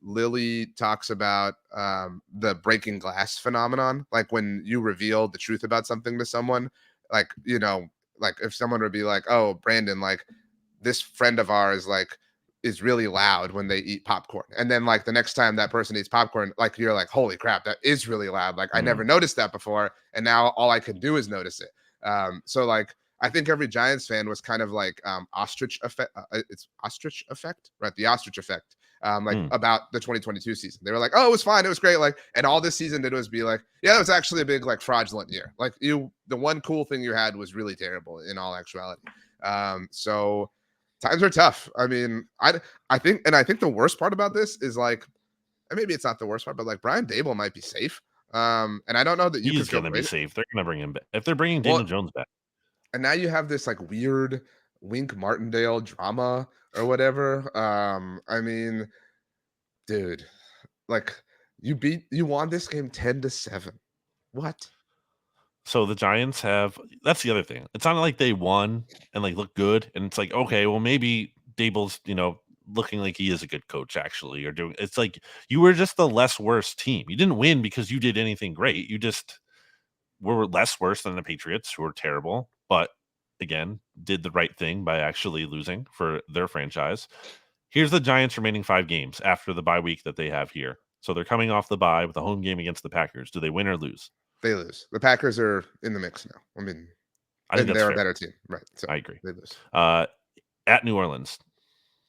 Lily talks about the breaking glass phenomenon, like when you reveal the truth about something to someone, like you know, like if someone would be like, "Oh, Brandon, like this friend of ours, like is really loud when they eat popcorn," and then like the next time that person eats popcorn, like you're like, "Holy crap, that is really loud!" Like I never noticed that before, and now all I can do is notice it. So like I think every Giants fan was kind of like ostrich effect. It's ostrich effect, right? The ostrich effect. Like about the 2022 season, they were like, "Oh, it was fine, it was great." Like, and all this season did was be like, "Yeah, it was actually a big like fraudulent year." Like the one cool thing you had was really terrible in all actuality. So times are tough. I mean, I think the worst part about this is like, and maybe it's not the worst part, but like Brian Dable might be safe. And I don't know that you could He's feel going to be great. safe. They're going to bring him back. If they're bringing Daniel Well, Jones back. and now you have this like weird Wink Martindale drama or whatever. I mean, dude, like you won this game 10-7. What? So the Giants that's the other thing. It's not like they won and like look good. And it's like, okay, well, maybe Dable's, looking like he is a good coach actually, or doing it's like you were just the less worse team. You didn't win because you did anything great. You just were less worse than the Patriots, who were terrible, but again, did the right thing by actually losing for their franchise. Here's the Giants' remaining 5 games after the bye week that they have here. So they're coming off the bye with a home game against the Packers. Do they win or lose? They lose. The Packers are in the mix now. I mean, I think and that's they're a fair. better team, right? So I agree. they lose. At New Orleans,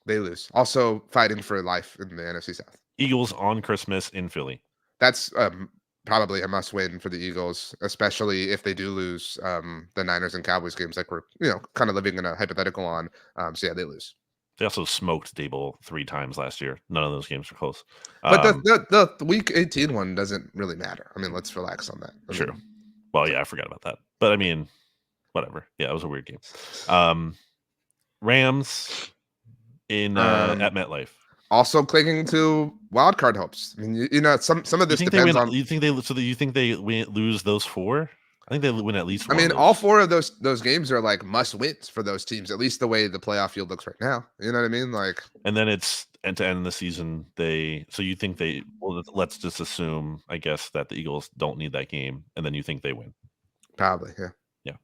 They lose. Also fighting for life in the NFC South. Eagles on Christmas in Philly. That's probably a must win for the Eagles, especially if they do lose the Niners and Cowboys games like we're kind of living in a hypothetical on. So yeah, they lose. They also smoked Dable 3 times last year. None of those games were close. But the week 18 one doesn't really matter. I mean, let's relax on that. True. Well, yeah, I forgot about that. But I mean, whatever. Yeah, it was a weird game. Rams at MetLife. Also clinging to wild card hopes. I mean, some of this depends on. You think they lose those 4? I think they win at least one. I mean, all 4 of those games are like must wins for those teams, at least the way the playoff field looks right now. You know what I mean? Like, and then it's and to end the season, so you think let's just assume, I guess, that the Eagles don't need that game, and then you think they win. Probably, yeah. Yeah.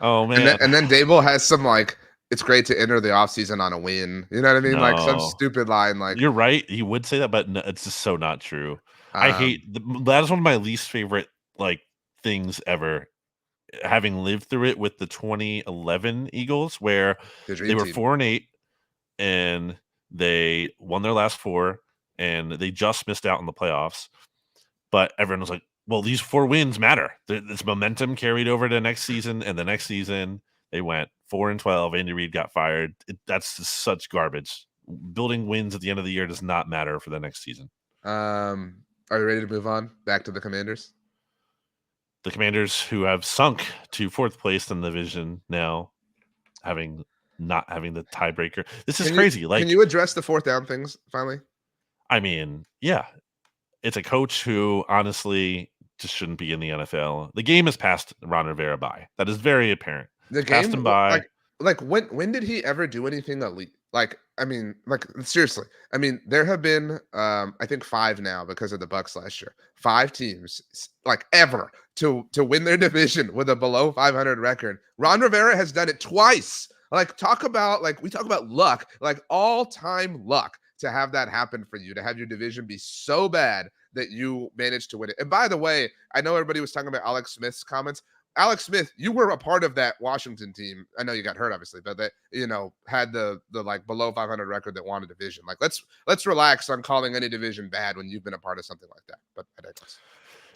Oh man. And then Dable has some like, it's great to enter the offseason on a win. You know what I mean? Like some stupid line. Like, you're right. He would say that, but no, it's just so not true. I hate that is one of my least favorite like things ever. Having lived through it with the 2011 Eagles, where they were 4-8 and they won their last 4 and they just missed out on the playoffs. But everyone was like, well, these 4 wins matter. This momentum carried over to next season, and the next season they went 4-12. Andy Reid got fired. That's just such garbage. Building wins at the end of the year does not matter for the next season. Are you ready to move on back to the Commanders? The Commanders, who have sunk to 4th place in the division now, not having the tiebreaker. This is crazy. Can you address the 4th down things finally? I mean, yeah, it's a coach who honestly just shouldn't be in the NFL. The game has passed Ron Rivera by. That is very apparent. The game passed him by. Like when did he ever do anything elite? Like, I mean, like seriously. I mean, there have been I think 5 now because of the Bucks last year. 5 teams like ever to win their division with a below 500 record. Ron Rivera has done it twice. Like we talk about luck, like all-time luck to have that happen for you, to have your division be so bad that you managed to win it. And by the way, I know everybody was talking about Alex Smith's comments. Alex Smith, you were a part of that Washington team. I know you got hurt, obviously, but that had the like below 500 record that won a division. Like let's relax on calling any division bad when you've been a part of something like that. But I digress.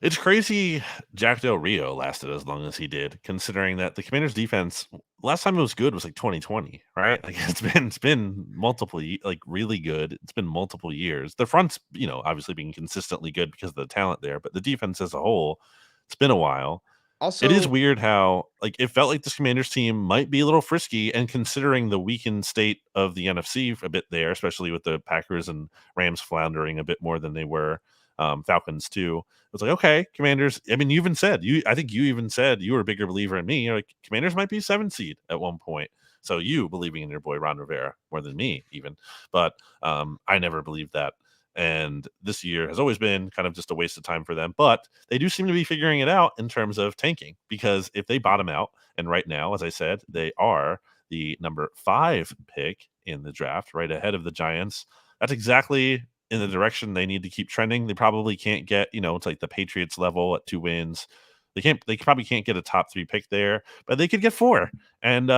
It's crazy Jack Del Rio lasted as long as he did, considering that the Commanders defense last time it was good was like 2020, right? Like it's been multiple like really good. It's been multiple years. The front's, obviously being consistently good because of the talent there, but the defense as a whole, it's been a while. It is Also, weird how like it felt like this Commanders team might be a little frisky, and considering the weakened state of the NFC a bit there, especially with the Packers and Rams floundering a bit more than they were, Falcons too. It was like, okay, Commanders. I mean, I think you even said you were a bigger believer in me. You're like, Commanders might be 7 seed at one point. So you believing in your boy Ron Rivera more than me even, but I never believed that. And this year has always been kind of just a waste of time for them. But they do seem to be figuring it out in terms of tanking, because if they bottom out, and right now, as I said, they are the number 5 pick in the draft, right ahead of the Giants. That's exactly in the direction they need to keep trending. They probably can't get, it's like the Patriots level at 2 wins. They probably can't get a top 3 pick there, but they could get 4. And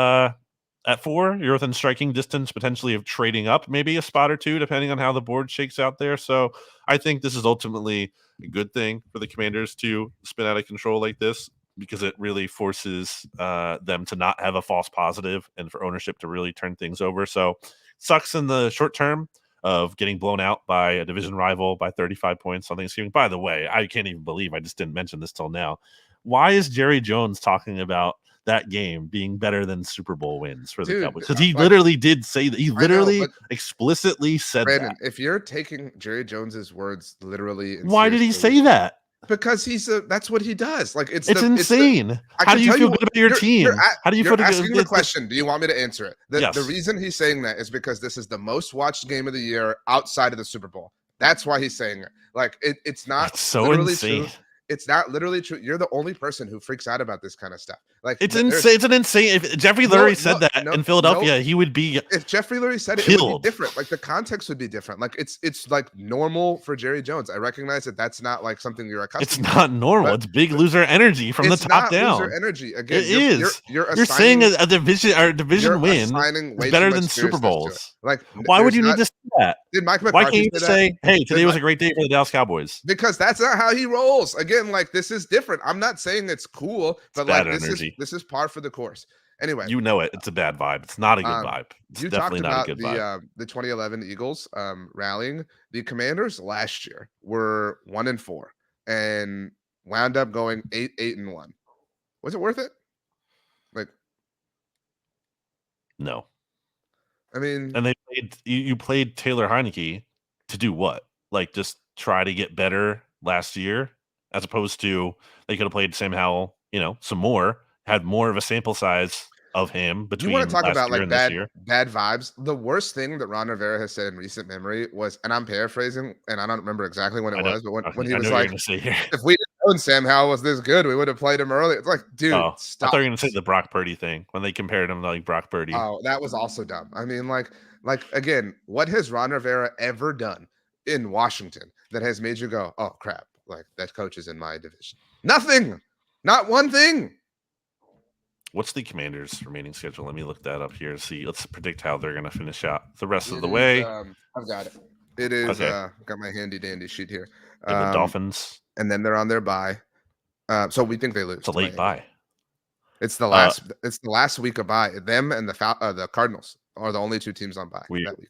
at 4, you're within striking distance potentially of trading up maybe a spot or 2, depending on how the board shakes out there. So I think this is ultimately a good thing for the Commanders to spin out of control like this, because it really forces them to not have a false positive and for ownership to really turn things over. So sucks in the short term of getting blown out by a division rival by 35 points on Thanksgiving. By the way, I can't even believe I just didn't mention this till now. Why is Jerry Jones talking about that game being better than Super Bowl wins for the Cowboys? Because he literally did say that. He literally explicitly said Brandon, that. if you're taking Jerry Jones's words literally and why did he say that? Because that's what he does. Like it's insane. How do you feel good about your team? How do you feel? You're asking the question. Do you want me to answer it? Yes. The reason he's saying that is because this is the most watched game of the year outside of the Super Bowl. That's why he's saying it. Like it's not That's so insane. True. It's not literally true. You're the only person who freaks out about this kind of stuff. Like it's insane. It's an insane. If Jeffrey Lurie said that in Philadelphia, he would be. If Jeffrey Lurie said it, it would be different. Like the context would be different. Like it's like normal for Jerry Jones. I recognize that that's not like something you're accustomed. It's not normal. It's big loser energy from the top down. Loser energy. Again, it is. You're saying a division win is better than Super Bowls. Like why would you need to say that? Why can't you say, hey, today was a great day for the Dallas Cowboys? Because that's not how he rolls. Again, like this is different. I'm not saying it's cool, but like this is par for the course. Anyway, it's a bad vibe. It's not a good vibe. It's definitely not a good vibe. The 2011 Eagles rallying. The Commanders last year were 1-4 and wound up going 8-1. Was it worth it? Like, no. I mean, and you played Taylor Heineke to do what? Like just try to get better last year, as opposed to they could have played Sam Howell, some more, had more of a sample size of him between. You want to talk about like bad vibes? The worst thing that Ron Rivera has said in recent memory was, and I'm paraphrasing, and I don't remember exactly when it was, but when he was like, "If we didn't know Sam Howell was this good, we would have played him early." It's like, dude, stop. I thought you were going to say the Brock Purdy thing when they compared him to like Brock Purdy. Oh, that was also dumb. I mean, like again, what has Ron Rivera ever done in Washington that has made you go, "Oh crap"? Like that coach is in my division. Nothing. Not one thing. What's the Commanders' remaining schedule? Let me look that up here. See, let's predict how they're going to finish out the rest of the way. I've got it. It is. Okay. Got my handy dandy sheet here. The Dolphins, and then they're on their bye. So we think they lose. It's a late bye. It's the last. It's the last week of bye. Them and the Cardinals are the only 2 teams on bye that week.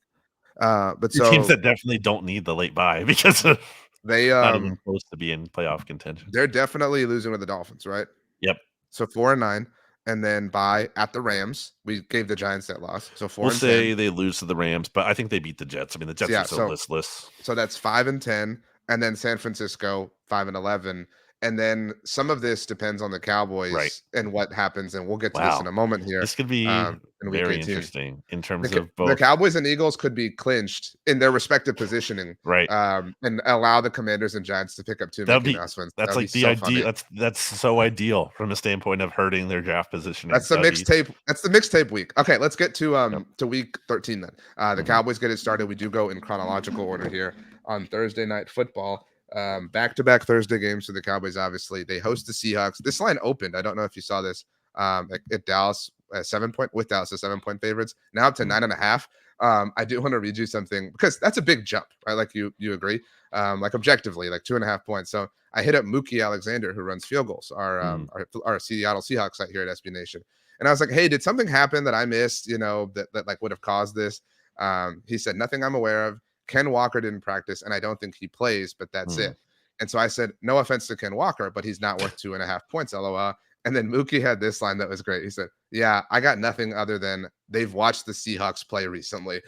But so teams that definitely don't need the late bye because of they not even close to be in playoff contention. They're definitely losing with the Dolphins, right? Yep. So 4-9. And then bye at the Rams. We gave the Giants that loss. So 4-10. We'll say they lose to the Rams, but I think they beat the Jets. I mean, the Jets are so listless. So that's 5-10. And then San Francisco, 5-11. And then some of this depends on the Cowboys and what happens. And we'll get to this in a moment here. This could be very interesting in terms of both. The Cowboys and Eagles could be clinched in their respective positioning. Right. And allow the Commanders and Giants to pick up 2 Mickey Mouse wins. That's like the idea. That's so ideal from a standpoint of hurting their draft positioning. That's the mixtape. That's the mixtape week. Okay, let's get to week 13 then. The Cowboys get it started. We do go in chronological order here on Thursday Night Football. Back-to-back Thursday games for the Cowboys. Obviously, they host the Seahawks. This line opened. I don't know if you saw this at Dallas as 7-point with Dallas as 7-point favorites, now up to 9.5. I do want to read you something because that's a big jump, right? Like you agree, like objectively, like 2.5 points. So I hit up Mookie Alexander, who runs Field Goals, our Seattle Seahawks site here at SB Nation, and I was like, hey, did something happen that I missed? That like would have caused this. He said nothing I'm aware of. Ken Walker didn't practice, and I don't think he plays, but that's it. And so I said, no offense to Ken Walker, but he's not worth 2.5 points, LOL. And then Mookie had this line that was great. He said, yeah, I got nothing other than they've watched the Seahawks play recently.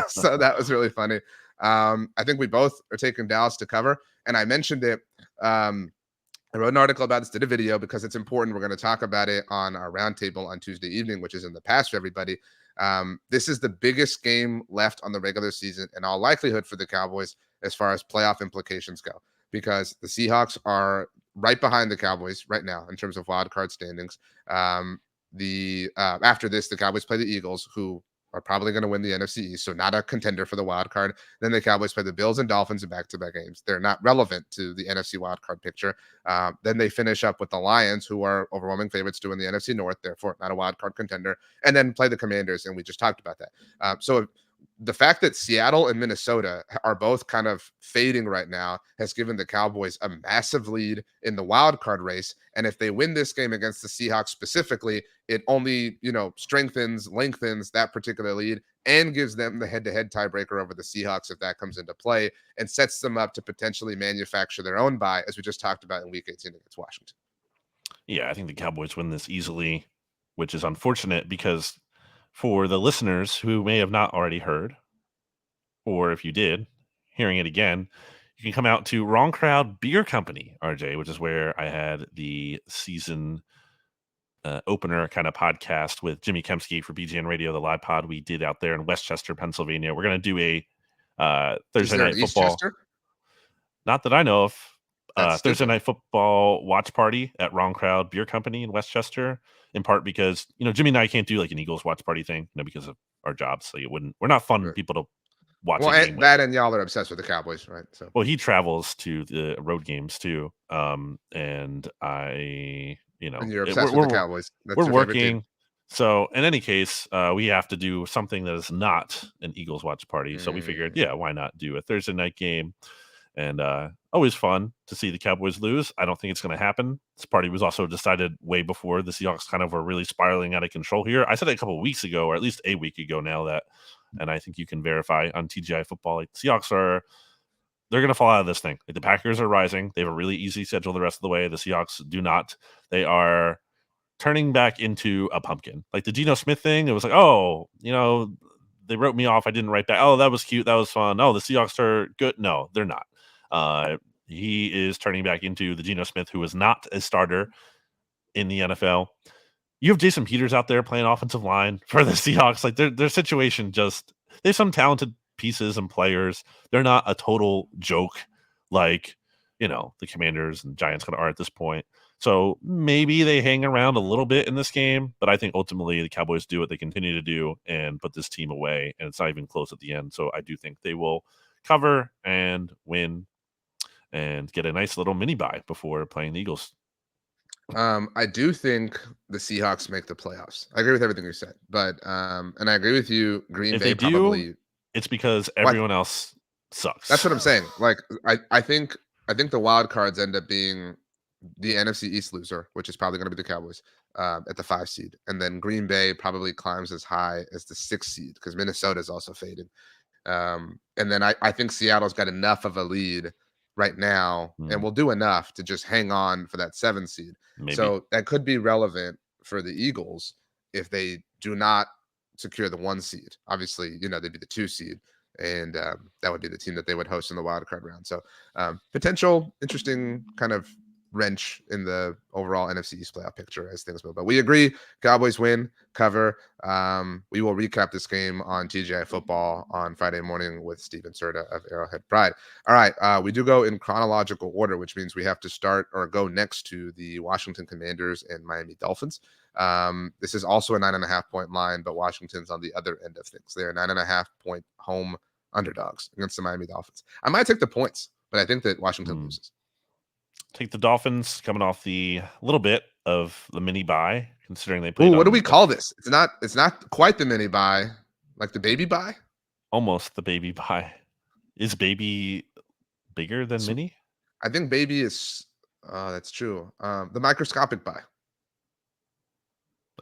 So that was really funny. I think we both are taking Dallas to cover. And I mentioned it. I wrote an article about this, did a video because it's important. We're going to talk about it on our roundtable on Tuesday evening, which is in the past for everybody. This is the biggest game left on the regular season in all likelihood for the Cowboys as far as playoff implications go, because the Seahawks are right behind the Cowboys right now in terms of wild card standings. After this, the Cowboys play the Eagles, who are probably going to win the NFC East, so not a contender for the wild card. Then the Cowboys play the Bills and Dolphins in back-to-back games. They're not relevant to the NFC wild card picture. Then they finish up with the Lions, who are overwhelming favorites to win the NFC North, therefore not a wild card contender, and then play the Commanders, and we just talked about that. So the fact that Seattle and Minnesota are both kind of fading right now has given the Cowboys a massive lead in the wild card race. And if they win this game against the Seahawks specifically, it only, lengthens that particular lead and gives them the head-to-head tiebreaker over the Seahawks if that comes into play, and sets them up to potentially manufacture their own bye, as we just talked about in Week 18 against Washington. Yeah, I think the Cowboys win this easily, which is unfortunate because for the listeners who may have not already heard, or if you did, hearing it again, you can come out to Wrong Crowd Beer Company, RJ, which is where I had the season opener kind of podcast with Jimmy Kempski for BGN Radio, the live pod we did out there in Westchester, Pennsylvania. We're going to do a Thursday night football. Eastchester? Not that I know of. Thursday stupid. Night football watch party at Wrong Crowd Beer Company in Westchester, in part because Jimmy and I can't do like an Eagles watch party thing, because of our jobs. Like we're not fun people to watch a game with. And y'all are obsessed with the Cowboys, right? So he travels to the road games too, and I, and you're obsessed with the Cowboys. We're working. So in any case, we have to do something that is not an Eagles watch party. So we figured, why not do a Thursday night game? And always fun to see the Cowboys lose. I don't think it's going to happen. This party was also decided way before the Seahawks kind of were really spiraling out of control here. I said it a couple of weeks ago, or at least a week ago now, and I think you can verify on TGI Football, like the Seahawks they're going to fall out of this thing. Like the Packers are rising. They have a really easy schedule the rest of the way. The Seahawks do not. They are turning back into a pumpkin. Like the Geno Smith thing, it was like, they wrote me off. I didn't write back. Oh, that was cute. That was fun. Oh, the Seahawks are good. No, they're not. He is turning back into the Geno Smith who was not a starter in the NFL. You have Jason Peters out there playing offensive line for the Seahawks. Like their situation they have some talented pieces and players. They're not a total joke like, the Commanders and Giants kind of are at this point. So maybe they hang around a little bit in this game, but I think ultimately the Cowboys do what they continue to do and put this team away, and it's not even close at the end. So I do think they will cover and win and get a nice little mini bye before playing the Eagles. I do think the Seahawks make the playoffs. I agree with everything you said, but and I agree with you. Green Bay probably. It's because everyone else sucks. That's what I'm saying. Like I think the wild cards end up being the NFC East loser, which is probably going to be the Cowboys at the 5 seed, and then Green Bay probably climbs as high as the 6 seed because Minnesota is also fading. And then I think Seattle's got enough of a lead right now and will do enough to just hang on for that 7 seed. Maybe. So that could be relevant for the Eagles if they do not secure the 1 seed. Obviously, they'd be the 2 seed, and that would be the team that they would host in the wild card round. So potential interesting kind of wrench in the overall NFC East playoff picture as things move. But we agree, Cowboys win, cover. We will recap this game on TGI Football on Friday morning with Steven Serta of Arrowhead Pride. All right, we do go in chronological order, which means we have to start or go next to the Washington Commanders and Miami Dolphins. This is also a 9.5 point line, but Washington's on the other end of things. They are 9.5 point home underdogs against the Miami Dolphins. I might take the points, but I think that Washington loses. Take the Dolphins coming off the little bit of the mini bye considering they played. Ooh, what do we call this? It's not quite the mini bye, like the baby bye. Almost the baby bye. Is baby bigger than mini? I think baby is. That's true. The microscopic bye.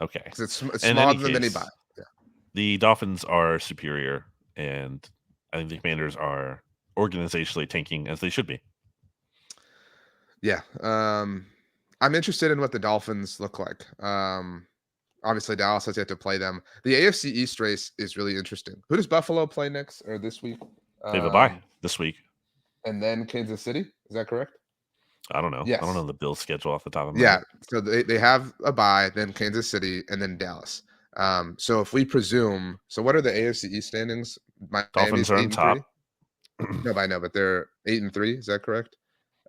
Okay, because it's smaller than the mini bye. Yeah. The Dolphins are superior, and I think the Commanders are organizationally tanking as they should be. Yeah. I'm interested in what the Dolphins look like. Obviously, Dallas has yet to play them. The AFC East race is really interesting. Who does Buffalo play next or this week? They have a bye this week. And then Kansas City. Is that correct? I don't know. Yes. I don't know the Bills' schedule off the top of my head. So they have a bye, then Kansas City, and then Dallas. So if we presume, so what are the AFC East standings? Dolphins are on top. No, I know, but they're 8-3. Is that correct?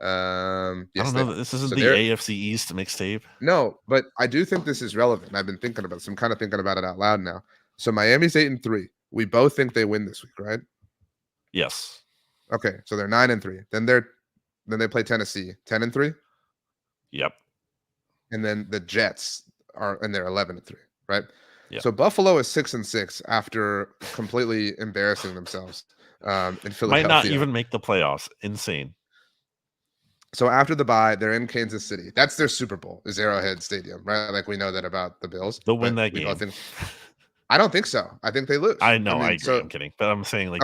Yes, I don't know. This isn't the AFC East mixtape. No, but I do think this is relevant. I've been thinking about it. So I'm kind of thinking about it out loud now. So Miami's 8-3. We both think they win this week, right? Yes. Okay, so they're 9-3. Then they play Tennessee, 10-3. Yep. And then the Jets they're 11-3, right? Yep. So Buffalo is 6-6 after completely embarrassing themselves in Philadelphia. Might not even make the playoffs. Insane. So after the bye, they're in Kansas City. That's their Super Bowl, is Arrowhead Stadium, right? Like we know that about the Bills. They'll win that game. I don't think so. I think they lose. I know. I agree. I'm kidding, but I'm saying like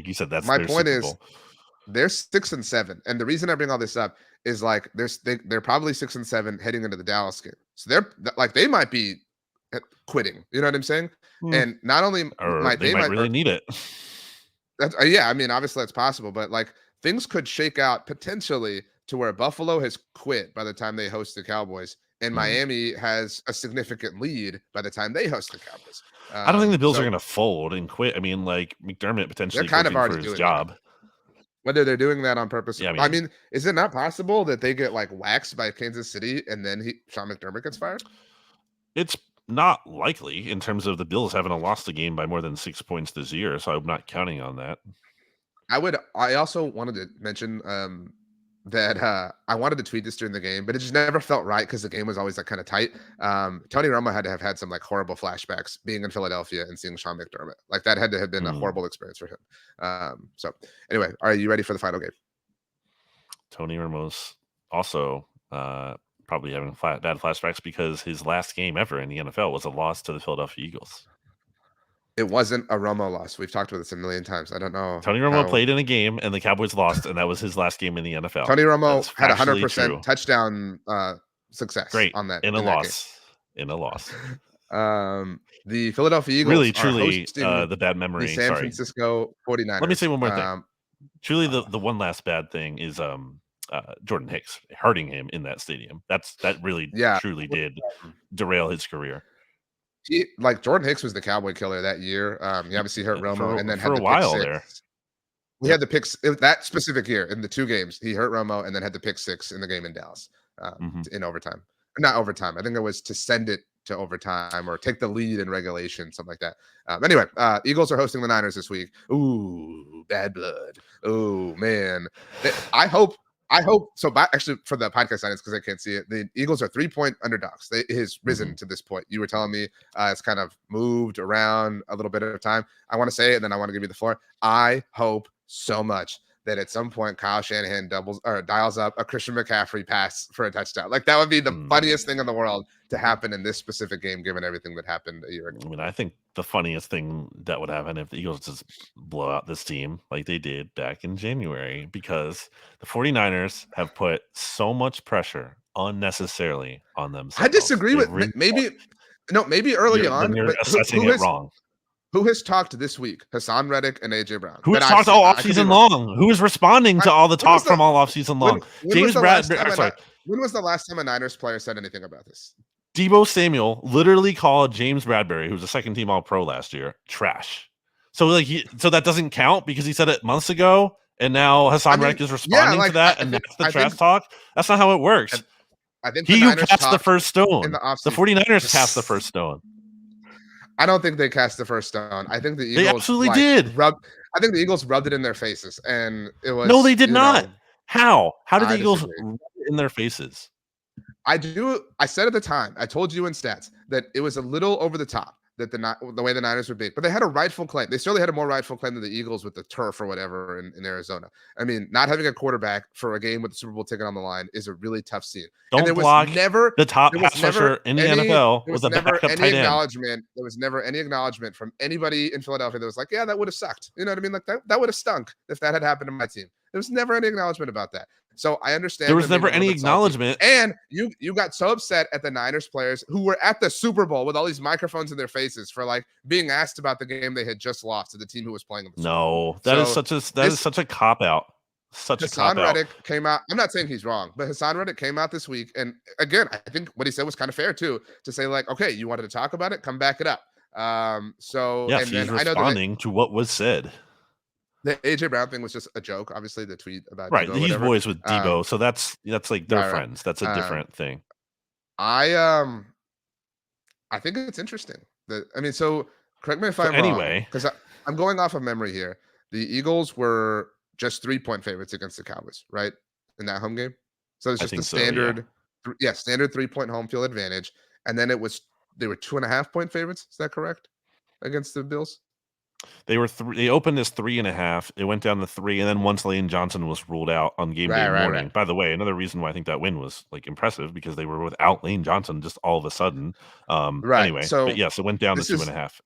you said, that's my their point. Super Bowl. They're 6-7, and the reason I bring all this up is like they're probably 6-7 heading into the Dallas game. So they might be quitting. You know what I'm saying? And not only might really need it. That's yeah. I mean, obviously that's possible, but like things could shake out potentially to where Buffalo has quit by the time they host the Cowboys, and Miami has a significant lead by the time they host the Cowboys. I don't think the Bills are going to fold and quit. I mean, like McDermott potentially kind of already for his job. Whether they're doing that on purpose, yeah, I mean, is it not possible that they get like waxed by Kansas City and then Sean McDermott gets fired? It's not likely in terms of the Bills having lost a game by more than 6 points this year, so I'm not counting on that. I also wanted to mention that I wanted to tweet this during the game, but it just never felt right because the game was always like kind of tight. Tony Romo had to have had some like horrible flashbacks being in Philadelphia and seeing Sean McDermott. Like that had to have been a horrible experience for him. So anyway, are you ready for the final game? Tony Romo's also probably having bad flashbacks because his last game ever in the NFL was a loss to the Philadelphia Eagles. It wasn't a Romo loss. We've talked about this a million times. I don't know. Tony Romo played in a game and the Cowboys lost, and that was his last game in the NFL. Tony Romo had 100% touchdown success on that. In a loss. The Philadelphia Eagles really, truly, the bad memory. The San Francisco 49ers. Let me say one more thing. Truly, the one last bad thing is Jordan Hicks hurting him in that stadium. That really, truly did derail his career. Jordan Hicks was the Cowboy killer that year. He obviously hurt Romo and then had a while there. He had the picks that specific year in the two games. He hurt Romo and then had the pick six in the game in Dallas in overtime. Not overtime. I think it was to send it to overtime or take the lead in regulation, something like that. Anyway, Eagles are hosting the Niners this week. Ooh, bad blood. Oh man, I hope so. Actually, for the podcast audience, because I can't see it, the Eagles are 3-point underdogs. It has risen to this point. You were telling me it's kind of moved around a little bit at a time. I want to say it, and then I want to give you the floor. I hope so much that at some point Kyle Shanahan dials up a Christian McCaffrey pass for a touchdown. Like that would be the funniest thing in the world to happen in this specific game, given everything that happened a year ago. I mean, I think the funniest thing that would happen if the Eagles just blow out this team like they did back in January, because the 49ers have put so much pressure unnecessarily on themselves. I disagree with maybe early on. You're assessing it wrong. Who has talked this week? Hassan Reddick and AJ Brown. Who has talked all offseason long? Who is responding to all the talk from all offseason long? James Bradbury. When was the last time a Niners player said anything about this? Deebo Samuel literally called James Bradbury, who was a second-team All-Pro last year, trash. So that doesn't count because he said it months ago, and now Hassan Reddick is responding to that, and that's the trash talk. That's not how it works. I think he who cast the first stone. The 49ers cast the first stone. I don't think they cast the first stone. I think the Eagles they absolutely did. I think the Eagles rubbed it in their faces, and it was no, they did not. How? How did the Eagles disagree. rub it in their faces? I said at the time, I told you in stats that it was a little over the top that the way the Niners were beat, but they had a rightful claim. They certainly had a more rightful claim than the Eagles with the turf or whatever in Arizona. I mean, not having a quarterback for a game with the Super Bowl ticket on the line is a really tough scene. And Don't block the top there was pass never rusher in the any, NFL there with was a never backup any tight end. acknowledgement. There was never any acknowledgement from anybody in Philadelphia that was like, yeah, that would have sucked. You know what I mean? Like that would have stunk if that had happened to my team. There was never any acknowledgement about that. So I understand there was never any acknowledgement. And you got so upset at the Niners players who were at the Super Bowl with all these microphones in their faces for like being asked about the game they had just lost to the team who was playing them. No, that is such a cop out. Hassan Reddick came out. I'm not saying he's wrong, but Hassan Reddick came out this week, and again, I think what he said was kind of fair too, to say like, okay, you wanted to talk about it, come back it up. So yes, he's responding to what was said. The AJ Brown thing was just a joke. Obviously, the tweet about right. Debo, he's boys with Debo, so that's like they're friends. That's a different thing. I think it's interesting. So correct me if I'm wrong, because I'm going off of memory here. The Eagles were just 3-point favorites against the Cowboys, right, in that home game. So it's just the standard, standard 3-point home field advantage, and then they were 2.5-point favorites. Is that correct? Against the Bills. They opened as 3.5. It went down to 3, and then once Lane Johnson was ruled out on game day morning. By the way, another reason why I think that win was like impressive because they were without Lane Johnson just all of a sudden. Anyway, so but yes, it went down to 2.5.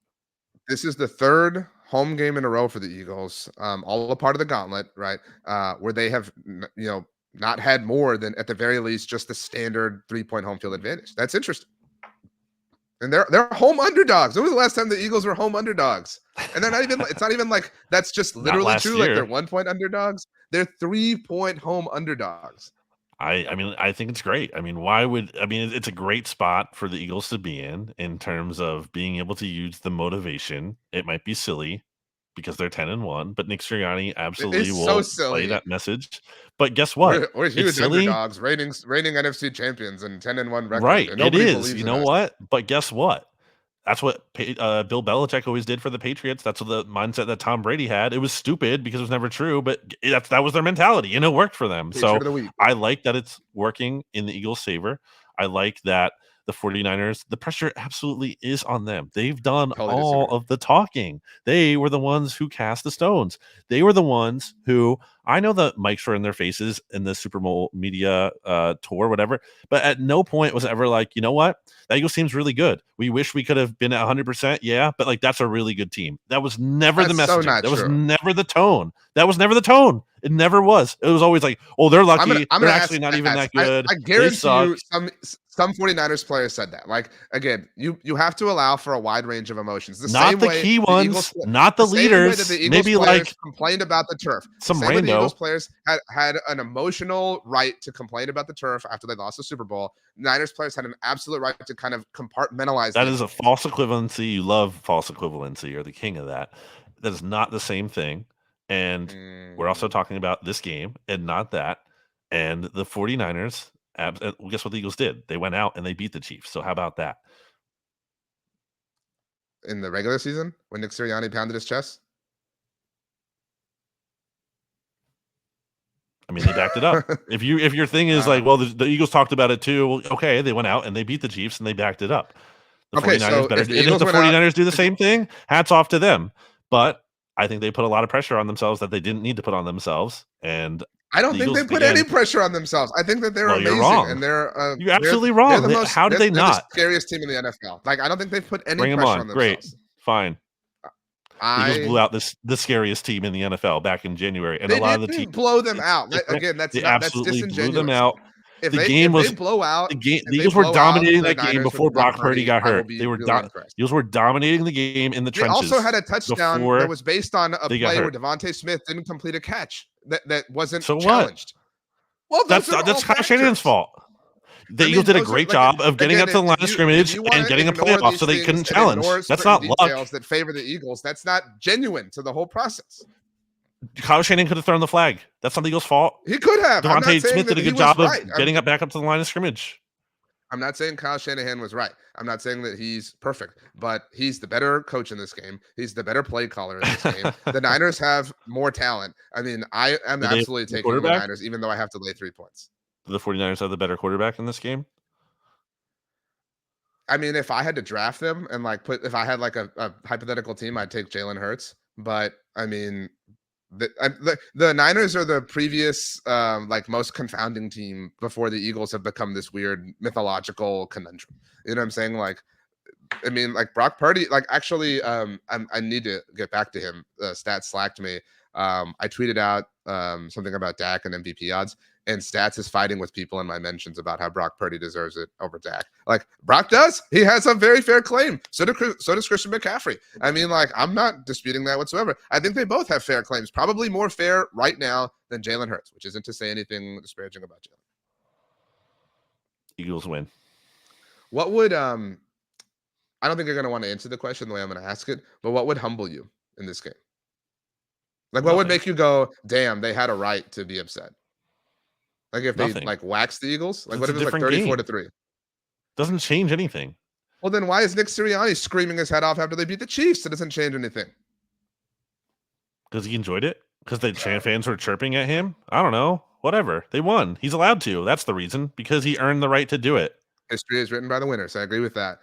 This is the third home game in a row for the Eagles, all a part of the gauntlet, right? Where they have not had more than at the very least just the standard 3-point home field advantage. That's interesting. And they're home underdogs. When was the last time the Eagles were home underdogs? And they're not even. It's not even like that's just literally true. Year. Like they're 1-point underdogs. They're 3-point home underdogs. I mean, I think it's great. I mean, it's a great spot for the Eagles to be in terms of being able to use the motivation. It might be silly because they're 10-1, but Nick Sirianni absolutely will play that message. But guess what? We're huge underdogs, reigning NFC champions and 10-1 record. Right, and it is. You know what? But guess what? That's what Bill Belichick always did for the Patriots. That's the mindset that Tom Brady had. It was stupid because it was never true, but that was their mentality, and it worked for them. So I like that it's working in the Eagles' favor. I like that the 49ers, the pressure absolutely is on them. They've done all of the talking. They were the ones who cast the stones. They were the ones who, I know the mics were in their faces in the Super Bowl media tour, whatever, but at no point was it ever like, you know what? That Eagles team's really good. We wish we could have been at 100%. Yeah, but like that's a really good team. That was never the message. That was never the tone. That was never the tone. It never was. It was always like, oh, they're lucky. They're actually not even that good. I guarantee you some 49ers players said that. Like, again, you have to allow for a wide range of emotions. Not the key ones, not the leaders. Maybe like complained about the turf. Some rando. The Eagles players had an emotional right to complain about the turf after they lost the Super Bowl. Niners players had an absolute right to kind of compartmentalize. That is a false equivalency. You love false equivalency. You're the king of that. That is not the same thing. And we're also talking about this game and not that. And the 49ers, guess what the Eagles did? They went out and they beat the Chiefs. So how about that? In the regular season, when Nick Sirianni pounded his chest? I mean, they backed it up. If your thing is like, well, the Eagles talked about it too. Well, okay, they went out and they beat the Chiefs and they backed it up. The 49ers better. If the 49ers do the same thing, hats off to them. But I think they put a lot of pressure on themselves that they didn't need to put on themselves. And I don't think they put any pressure on themselves. I think that they're amazing. You're wrong. And you're absolutely wrong. How did they not? The scariest team in the NFL. Like, I don't think they've put any pressure on themselves. Great. Fine. The Eagles blew out the scariest team in the NFL back in January. And a lot of the teams blow them out. Again, that's disingenuous. Blew them out. If they blow out, the Eagles were dominating that game before Brock Purdy got hurt. Eagles were dominating the game in the trenches. They also had a touchdown that was based on a play where Devontae Smith didn't complete a catch that wasn't challenged. Well, that's Kyle Shanahan's fault. The Eagles did a great job of getting up to the line of scrimmage and getting a playoff so they couldn't challenge. That's not luck. That favor the Eagles. That's not genuine to the whole process. Kyle Shanahan could have thrown the flag. That's not the Eagles' fault. He could have. Devontae Smith did a good job of getting back up to the line of scrimmage. I'm not saying Kyle Shanahan was right. I'm not saying that he's perfect, but he's the better coach in this game. He's the better play caller in this game. The Niners have more talent. I mean, I am absolutely taking the Niners, even though I have to lay 3 points. Do the 49ers have the better quarterback in this game? I mean, if I had to draft them and like if I had like a hypothetical team, I'd take Jalen Hurts. But I mean, the Niners are the previous like most confounding team before the Eagles have become this weird mythological conundrum. You know what I'm saying? Like, I mean, like Brock Purdy, like actually, I need to get back to him. Stats slacked me. I tweeted out something about Dak and MVP odds, and Stats is fighting with people in my mentions about how Brock Purdy deserves it over Dak. Like Brock does, he has a very fair claim. So does Christian McCaffrey. I mean, like I'm not disputing that whatsoever. I think they both have fair claims, probably more fair right now than Jalen Hurts, which isn't to say anything disparaging about Jalen. Eagles win. What would I don't think you're going to want to answer the question the way I'm going to ask it, but what would humble you in this game? Like, what would make you go, damn, they had a right to be upset? Like, if they, like, waxed the Eagles? Like, what if it was, like, 34-3? Doesn't change anything. Well, then why is Nick Sirianni screaming his head off after they beat the Chiefs? It doesn't change anything. Because he enjoyed it? Because the fans were chirping at him? I don't know. Whatever. They won. He's allowed to. That's the reason. Because he earned the right to do it. History is written by the winners. I agree with that.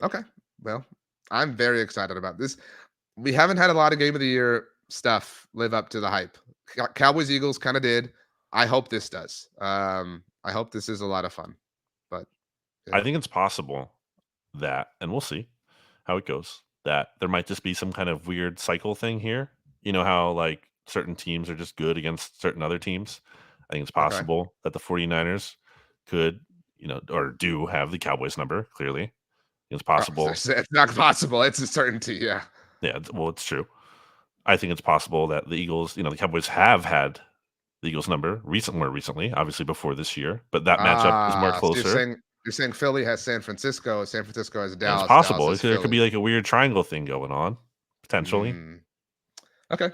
Okay. Well, I'm very excited about this. We haven't had a lot of Game of the Year stuff live up to the hype. Cowboys Eagles kind of did. I hope this does. I hope this is a lot of fun. But I think it's possible that, and we'll see how it goes, that there might just be some kind of weird cycle thing here. You know how like certain teams are just good against certain other teams? I think it's possible that the 49ers could, or do have the Cowboys number, clearly. It's possible. It's not possible. It's a certainty, yeah. Yeah, well, it's true. I think it's possible that the Eagles, the Cowboys have had the Eagles number more recently, obviously before this year, but that matchup is more closer. So you're saying Philly has San Francisco has Dallas. It's possible. There could be like a weird triangle thing going on, potentially. Okay.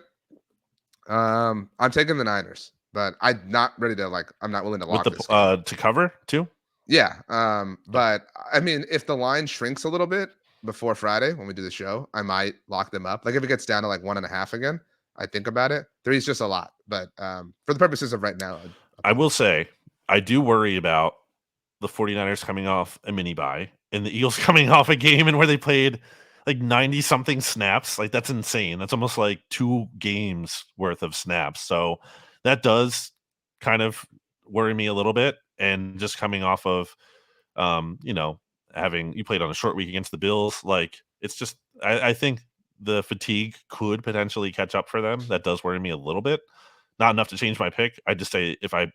I'm taking the Niners, but I'm not ready to I'm not willing to lock this game. To cover too. Yeah. But I mean, if the line shrinks a little bit before Friday when we do the show, I might lock them up. Like if it gets down to like 1.5 again, I think about it. 3 is just a lot, but for the purposes of right now, I will say I do worry about the 49ers coming off a mini bye and the Eagles coming off a game and where they played like 90 something snaps. Like that's insane. That's almost like 2 games worth of snaps. So that does kind of worry me a little bit. And just coming off of, having you played on a short week against the Bills, like it's just, I think the fatigue could potentially catch up for them. That does worry me a little bit. Not enough to change my pick. I just say if I'm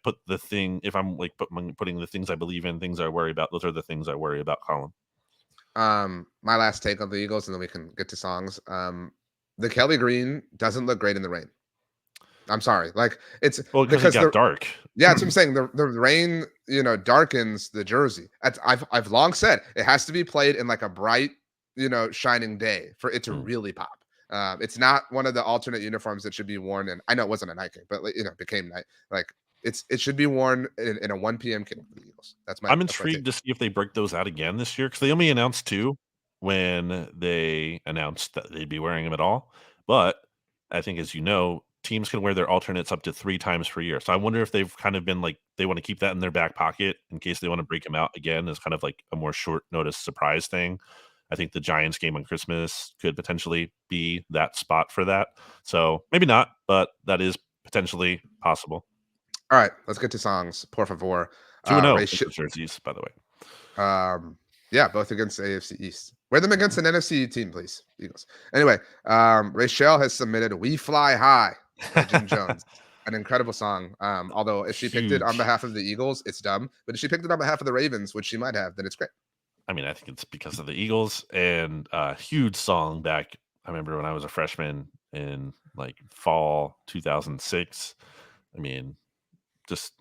like putting the things I believe in, things I worry about, those are the things I worry about, Colin. My last take on the Eagles, and then we can get to songs. The Kelly Green doesn't look great in the rain. I'm sorry. Like it's because it got dark. Yeah, that's what I'm saying. The rain, darkens the jersey. I've long said it has to be played in like a bright, shining day for it to really pop. It's not one of the alternate uniforms that should be worn. And I know it wasn't a night game, but it became night. Like it should be worn in a 1 p.m. kick for the Eagles. I'm intrigued to see if they break those out again this year because they only announced 2 when they announced that they'd be wearing them at all. But I think, as you know, teams can wear their alternates up to 3 times per year. So I wonder if they've kind of been like they want to keep that in their back pocket in case they want to break them out again as kind of like a more short notice surprise thing. I think the Giants game on Christmas could potentially be that spot for that. So maybe not, but that is potentially possible. All right, let's get to songs. Por favor. 2-0 jerseys, by the way. Yeah, both against the AFC East. Wear them against an NFC team, please, Eagles. Anyway, Rachel has submitted "We Fly High" by Jim Jones. An incredible song. Although if she picked it on behalf of the Eagles, it's dumb. But if she picked it on behalf of the Ravens, which she might have, then it's great. I mean, I think it's because of the Eagles and a huge song back. I remember when I was a freshman in like fall 2006. I mean, just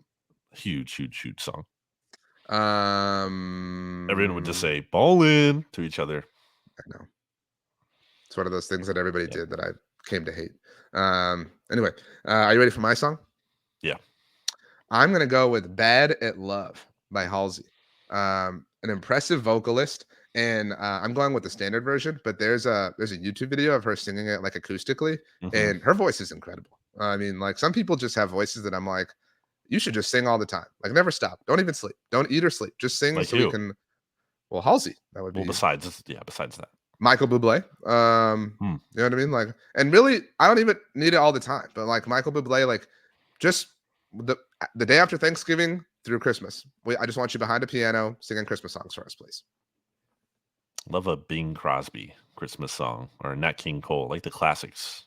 huge song. Everyone would just say "ballin" to each other. I know. It's one of those things that everybody did that I came to hate. Anyway, are you ready for my song? Yeah. I'm going to go with "Bad at Love" by Halsey. An impressive vocalist, and I'm going with the standard version, but there's a YouTube video of her singing it like acoustically, and her voice is incredible. I mean, like some people just have voices that I'm like, you should just sing all the time. Like never stop. Don't even sleep. Don't eat or sleep. Just sing like so we can. Well, Halsey, that would Well, be besides that. Michael Bublé. Hmm. You know what I mean? Like, and really, I don't even need it all the time, but like Michael Bublé, like just the day after Thanksgiving through Christmas. I just want you behind a piano singing Christmas songs for us, please. Love a Bing Crosby Christmas song or a Nat King Cole, like the classics.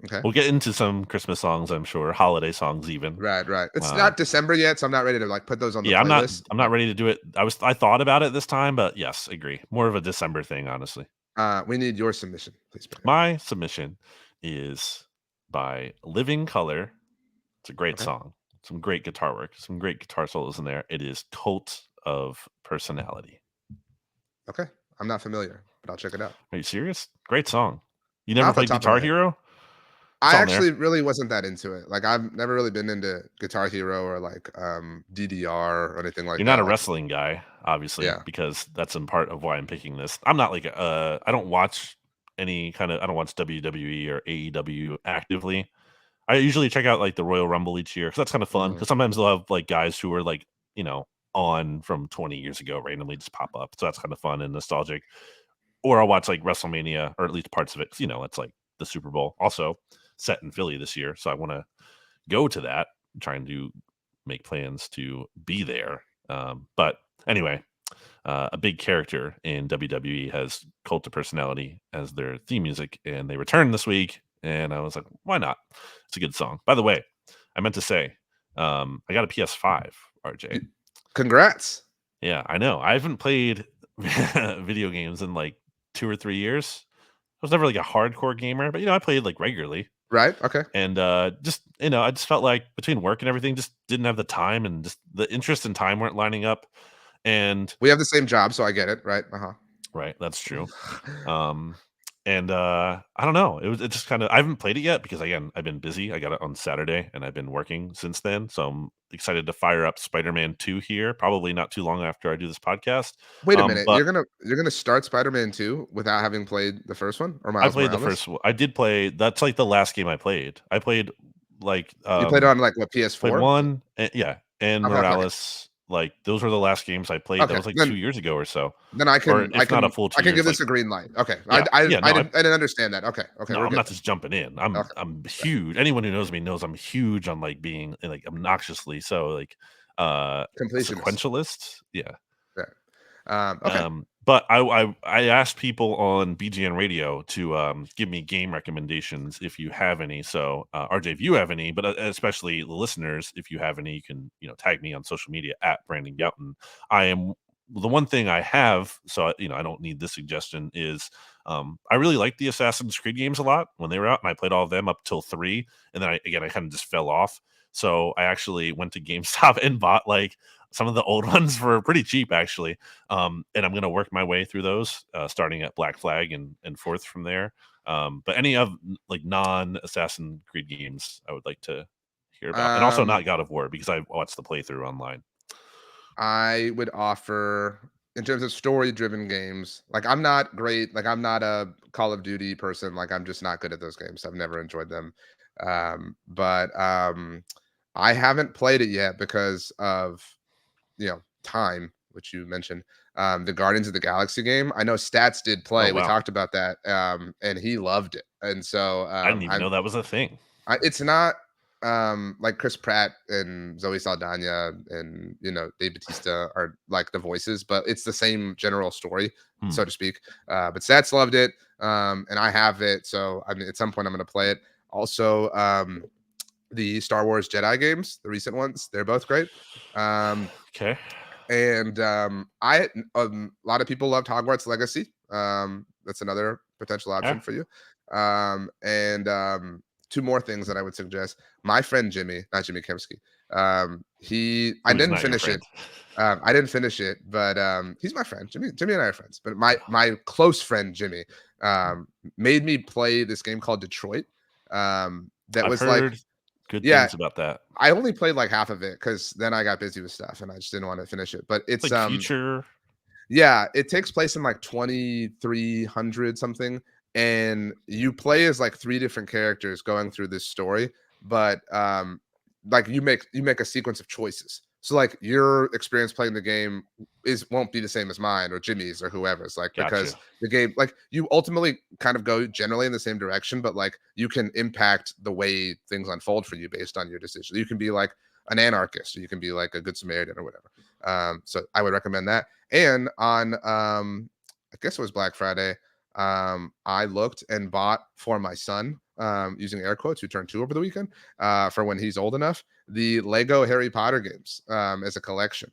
Okay. We'll get into some Christmas songs, I'm sure, holiday songs even. Right. It's not December yet, so I'm not ready to like put those on the playlist. I'm not ready to do it. I thought about it this time, but yes, agree. More of a December thing, honestly. We need your submission, please. Brandon. My submission is by Living Color. It's a great song. Some great guitar work, some great guitar solos in there. It is Cult of Personality. Okay. I'm not familiar, but I'll check it out. Are you serious? Great song. You never Off the played top of Guitar my head. Hero? I actually really wasn't that into it. Like I've never really been into Guitar Hero or like DDR or anything like that. You're not a like, wrestling guy, obviously, Yeah. because that's in part of why I'm picking this. I'm not like I don't watch I don't watch WWE or AEW actively. I usually check out like the Royal Rumble each year because that's kind of fun. Because sometimes they'll have like guys who are like, you know, on from 20 years ago randomly just pop up. So that's kind of fun and nostalgic. Or I'll watch like WrestleMania or at least parts of it. 'Cause, you know, it's like the Super Bowl also set in Philly this year. So I want to go to that, trying to make plans to be there. But anyway, a big character in WWE has Cult of Personality as their theme music, and they returned this week. And I was like, why not? It's a good song. By the way, I meant to say, I got a PS5, RJ. Congrats. Yeah, I know. I haven't played video games in like 2 or 3 years. I was never like a hardcore gamer, but I played like regularly. Right. Okay. And just I just felt like between work and everything, just didn't have the time, and just the interest and time weren't lining up. And We have the same job, so I get it. Right. right, that's true. And I don't know. It just kind of I haven't played it yet because again I've been busy. I got it on Saturday and I've been working since then. So I'm excited to fire up Spider-Man 2 here, probably not too long after I do this podcast. Wait a minute. But You're gonna start Spider-Man 2 without having played the first one or I Miles played the Morales? first one. I did play. That's like the last game I played. I played like You played it on like what played PS4? one, and, yeah, and Okay. Morales. Like those were the last games I played. That Okay. was like 2 years ago or so, Then I or can if not a full 2 give years. Like this a green light. Okay. yeah, I yeah. I No, didn't understand that. Okay. no, We're I'm good. not just jumping in. Okay. I'm huge. Anyone who knows me knows I'm huge on like being like obnoxiously so like Completionist. sequentialist. Yeah. Okay. But I asked people on BGN Radio to give me game recommendations if you have any. So RJ, if you have any, but especially the listeners, if you have any, you can tag me on social media at Brandon Gowton. I am the one thing I have, so I don't need this suggestion. Is I really liked the Assassin's Creed games a lot when they were out, and I played all of them up till 3, and then I kind of just fell off. So I actually went to GameStop and bought like some of the old ones for pretty cheap actually, and I'm going to work my way through those, starting at Black Flag and forth from there. But any of like non Assassin's Creed games I would like to hear about, and also Um not God of War because I watched the playthrough online. I would offer in terms of story-driven games. Like I'm not great. Like I'm not a Call of Duty person. Like I'm just not good at those games. I've never enjoyed them. But I haven't played it yet because of time, which you mentioned. The Guardians of the Galaxy game. I know Stats did Oh play. We wow, talked about that, and he loved it. And so I didn't even know that was a thing. it's not like Chris Pratt and Zoe Saldana and Dave Bautista are like the voices, but it's the same general story, so to speak. But Stats loved it, and I have it, so I mean, at some point I'm going to play it. Also, the Star Wars Jedi games, the recent ones, they're both great. Okay. And a lot of people loved Hogwarts Legacy. That's another potential option Yeah. for you. And two more things that I would suggest. My friend Jimmy, not Jimmy Kemsky. I Who's didn't not your finish it. friend? I didn't finish it, but he's my friend. Jimmy and I are friends. But my close friend Jimmy made me play this game called Detroit. That I've was like, heard good yeah, things about that. I only played like half of it because then I got busy with stuff and I just didn't want to finish it. But It's like future. yeah, it takes place in like 2300 something, and you play as like three different characters going through this story. But like you make a sequence of choices. So like your experience playing the game won't be the same as mine or Jimmy's or whoever's, like, because Gotcha. the game, like, you ultimately kind of go generally in the same direction, but like you can impact the way things unfold for you based on your decision. You can be like an anarchist, or you can be like a good Samaritan or whatever. So I would recommend that. And on I guess it was Black Friday, I looked and bought for my son, using air quotes, who turned 2 over the weekend, for when he's old enough, the Lego Harry Potter games, as a collection.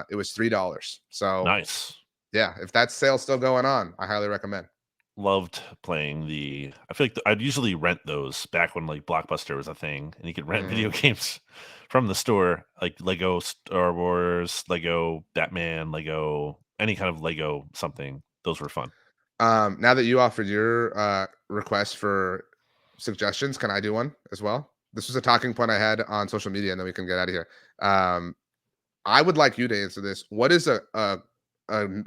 It was $3. So Nice. yeah, if that sale's still going on, I highly recommend. Loved playing the. I feel like I'd usually rent those back when like Blockbuster was a thing, and you could rent video games from the store, like Lego Star Wars, Lego Batman, Lego any kind of Lego something. Those were fun. Now that you offered your request for suggestions, can I do one as well? This was a talking point I had on social media, and then we can get out of here. Um, I would like you to answer this. What is a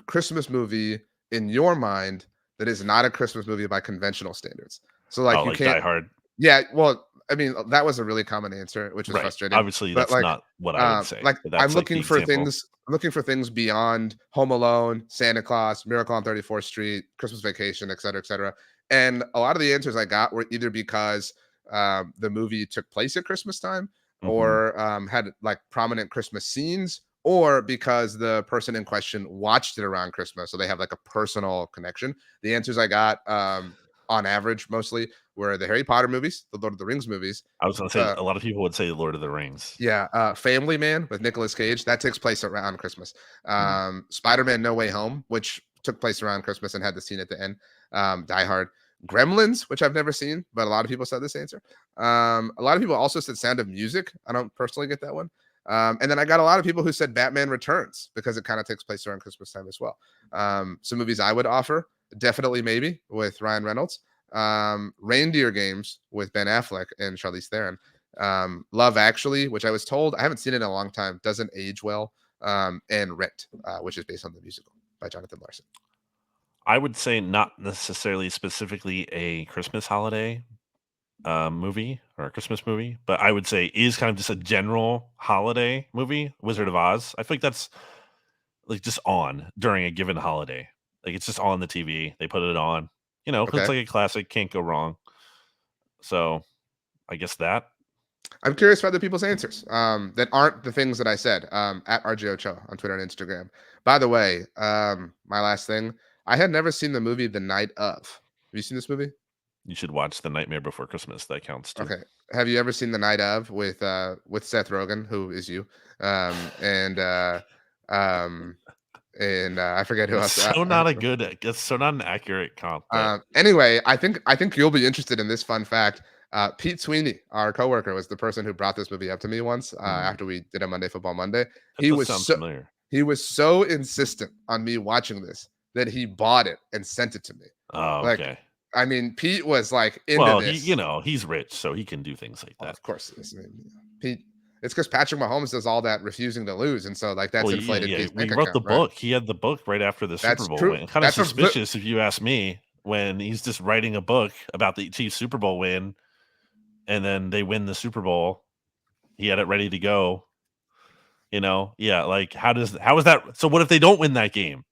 Christmas movie in your mind that is not a Christmas movie by conventional standards? So like Oh, you like can't. Die Hard. Yeah, well, I mean, that was a really common answer, which was Right. frustrating. Obviously, But that's not what I would say, like but I'm that's like the looking for example. things. I'm looking for things beyond Home Alone, Santa Claus, Miracle on 34th Street, Christmas Vacation, et cetera, et cetera. And a lot of the answers I got were either because the movie took place at Christmas time, Mhm. or had like prominent Christmas scenes, or because the person in question watched it around Christmas, so they have like a personal connection. The answers I got, on average, mostly were the Harry Potter movies, the Lord of the Rings movies. I was gonna say Uh, a lot of people would say Lord of the Rings. yeah, Family Man with Nicolas Cage, that takes place around Christmas. Mm. Spider-Man: No Way Home, which took place around Christmas and had the scene at the end. Die Hard, Gremlins, which I've never seen, but a lot of people said this answer. A lot of people also said Sound of Music. I don't personally get that one. And then I got a lot of people who said Batman Returns because it kind of takes place around Christmas time as well. Some movies I would offer, definitely Maybe with Ryan Reynolds. Reindeer Games with Ben Affleck and Charlize Theron. Love Actually, which I was told, I haven't seen it in a long time, doesn't age well. And Rent, which is based on the musical by Jonathan Larson. I would say not necessarily specifically a Christmas holiday movie or a Christmas movie, but I would say is kind of just a general holiday movie. Wizard of Oz. I feel like that's like just on during a given holiday. Like it's just on the TV. They put it on, because it's Okay. like a classic, can't go wrong. So I guess that. I'm curious for other people's answers, that aren't the things that I said, at RJ Ochoa on Twitter and Instagram. By the way, my last thing, I had never seen the movie The Night Of. Have you seen this movie? You should watch The Nightmare Before Christmas. That counts too. Okay. Have you ever seen The Night Of with Seth Rogen, who is you, um, and uh, um, I forget who That's else. so not a good. That's so not an accurate comp. But Anyway, I think you'll be interested in this fun fact. Pete Sweeney, our coworker, was the person who brought this movie up to me once, mm, after we did a Monday Football Monday. that He does was sound so familiar. he was so insistent on me watching this that he bought it and sent it to me. Oh, Like, okay. I mean, Pete was like into Well, this. he's rich, so he can do things like Oh, that. of course, it is. I mean, Pete. It's because Patrick Mahomes does all that refusing to lose, and so like that's Well, inflated yeah. Pete's We bank wrote the account, right? book. He had the book right after the Super That's Bowl true. win. Kind of That's a suspicious, if you ask me, when he's just writing a book about the Chiefs Super Bowl win, and then they win the Super Bowl. He had it ready to go. Yeah. Like, how is that? So, what if they don't win that game?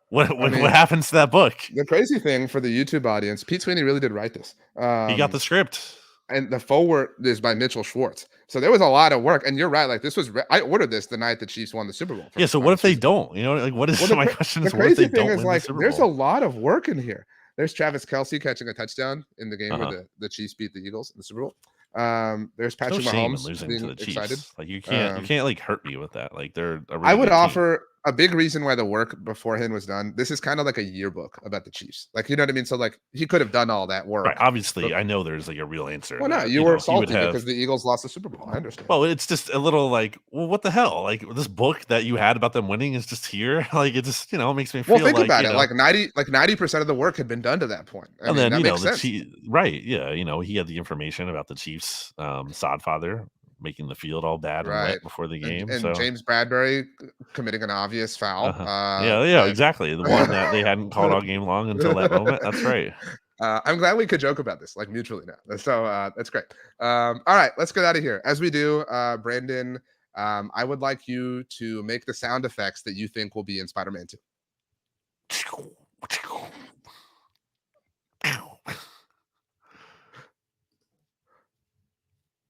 What I what mean, happens to that book? the crazy thing for the YouTube audience, Pete Sweeney really did write this. He got the script. And the forward is by Mitchell Schwartz. So there was a lot of work. And you're right. Like this was, I ordered this the night the Chiefs won the Super Bowl for Yeah. my So, what final if they season. don't? Like, what Well, is my question the is, what if they crazy thing don't is win the like Super there's a Bowl? lot of work in here. There's Travis Kelsey catching a touchdown in the game Uh where huh. the Chiefs beat the Eagles in the Super Bowl. There's There's no Patrick shame in Mahomes losing to being the excited. Chiefs. Like, you Um, can't like hurt me with that. Like, they're a I really would good team. offer a big reason why the work beforehand was done. This is kind of like a yearbook about the Chiefs. Like, you know what I mean? So like he could have done all that Right. work. Obviously, But I know there's like a real answer well, no, that you were he would salty have. because the Eagles lost the Super Bowl. I understand. Well, it's just a little like, well, what the hell? Like, this book that you had about them winning is just here. Like, it just makes me Well, feel think like about it. Like 90% of the work had been done to that point. I and mean, then that makes the sense. Chief, right? Yeah, he had the information about the Chiefs' sod father making the field all bad and Right. wet before the And game. and So, James Bradbury committing an obvious foul. yeah, That exactly. The one that they hadn't called all game long until that moment. That's right. I'm glad we could joke about this, like mutually now. So that's great. All right, let's get out of here. As we do, Brandon, I would like you to make the sound effects that you think will be in Spider-Man 2.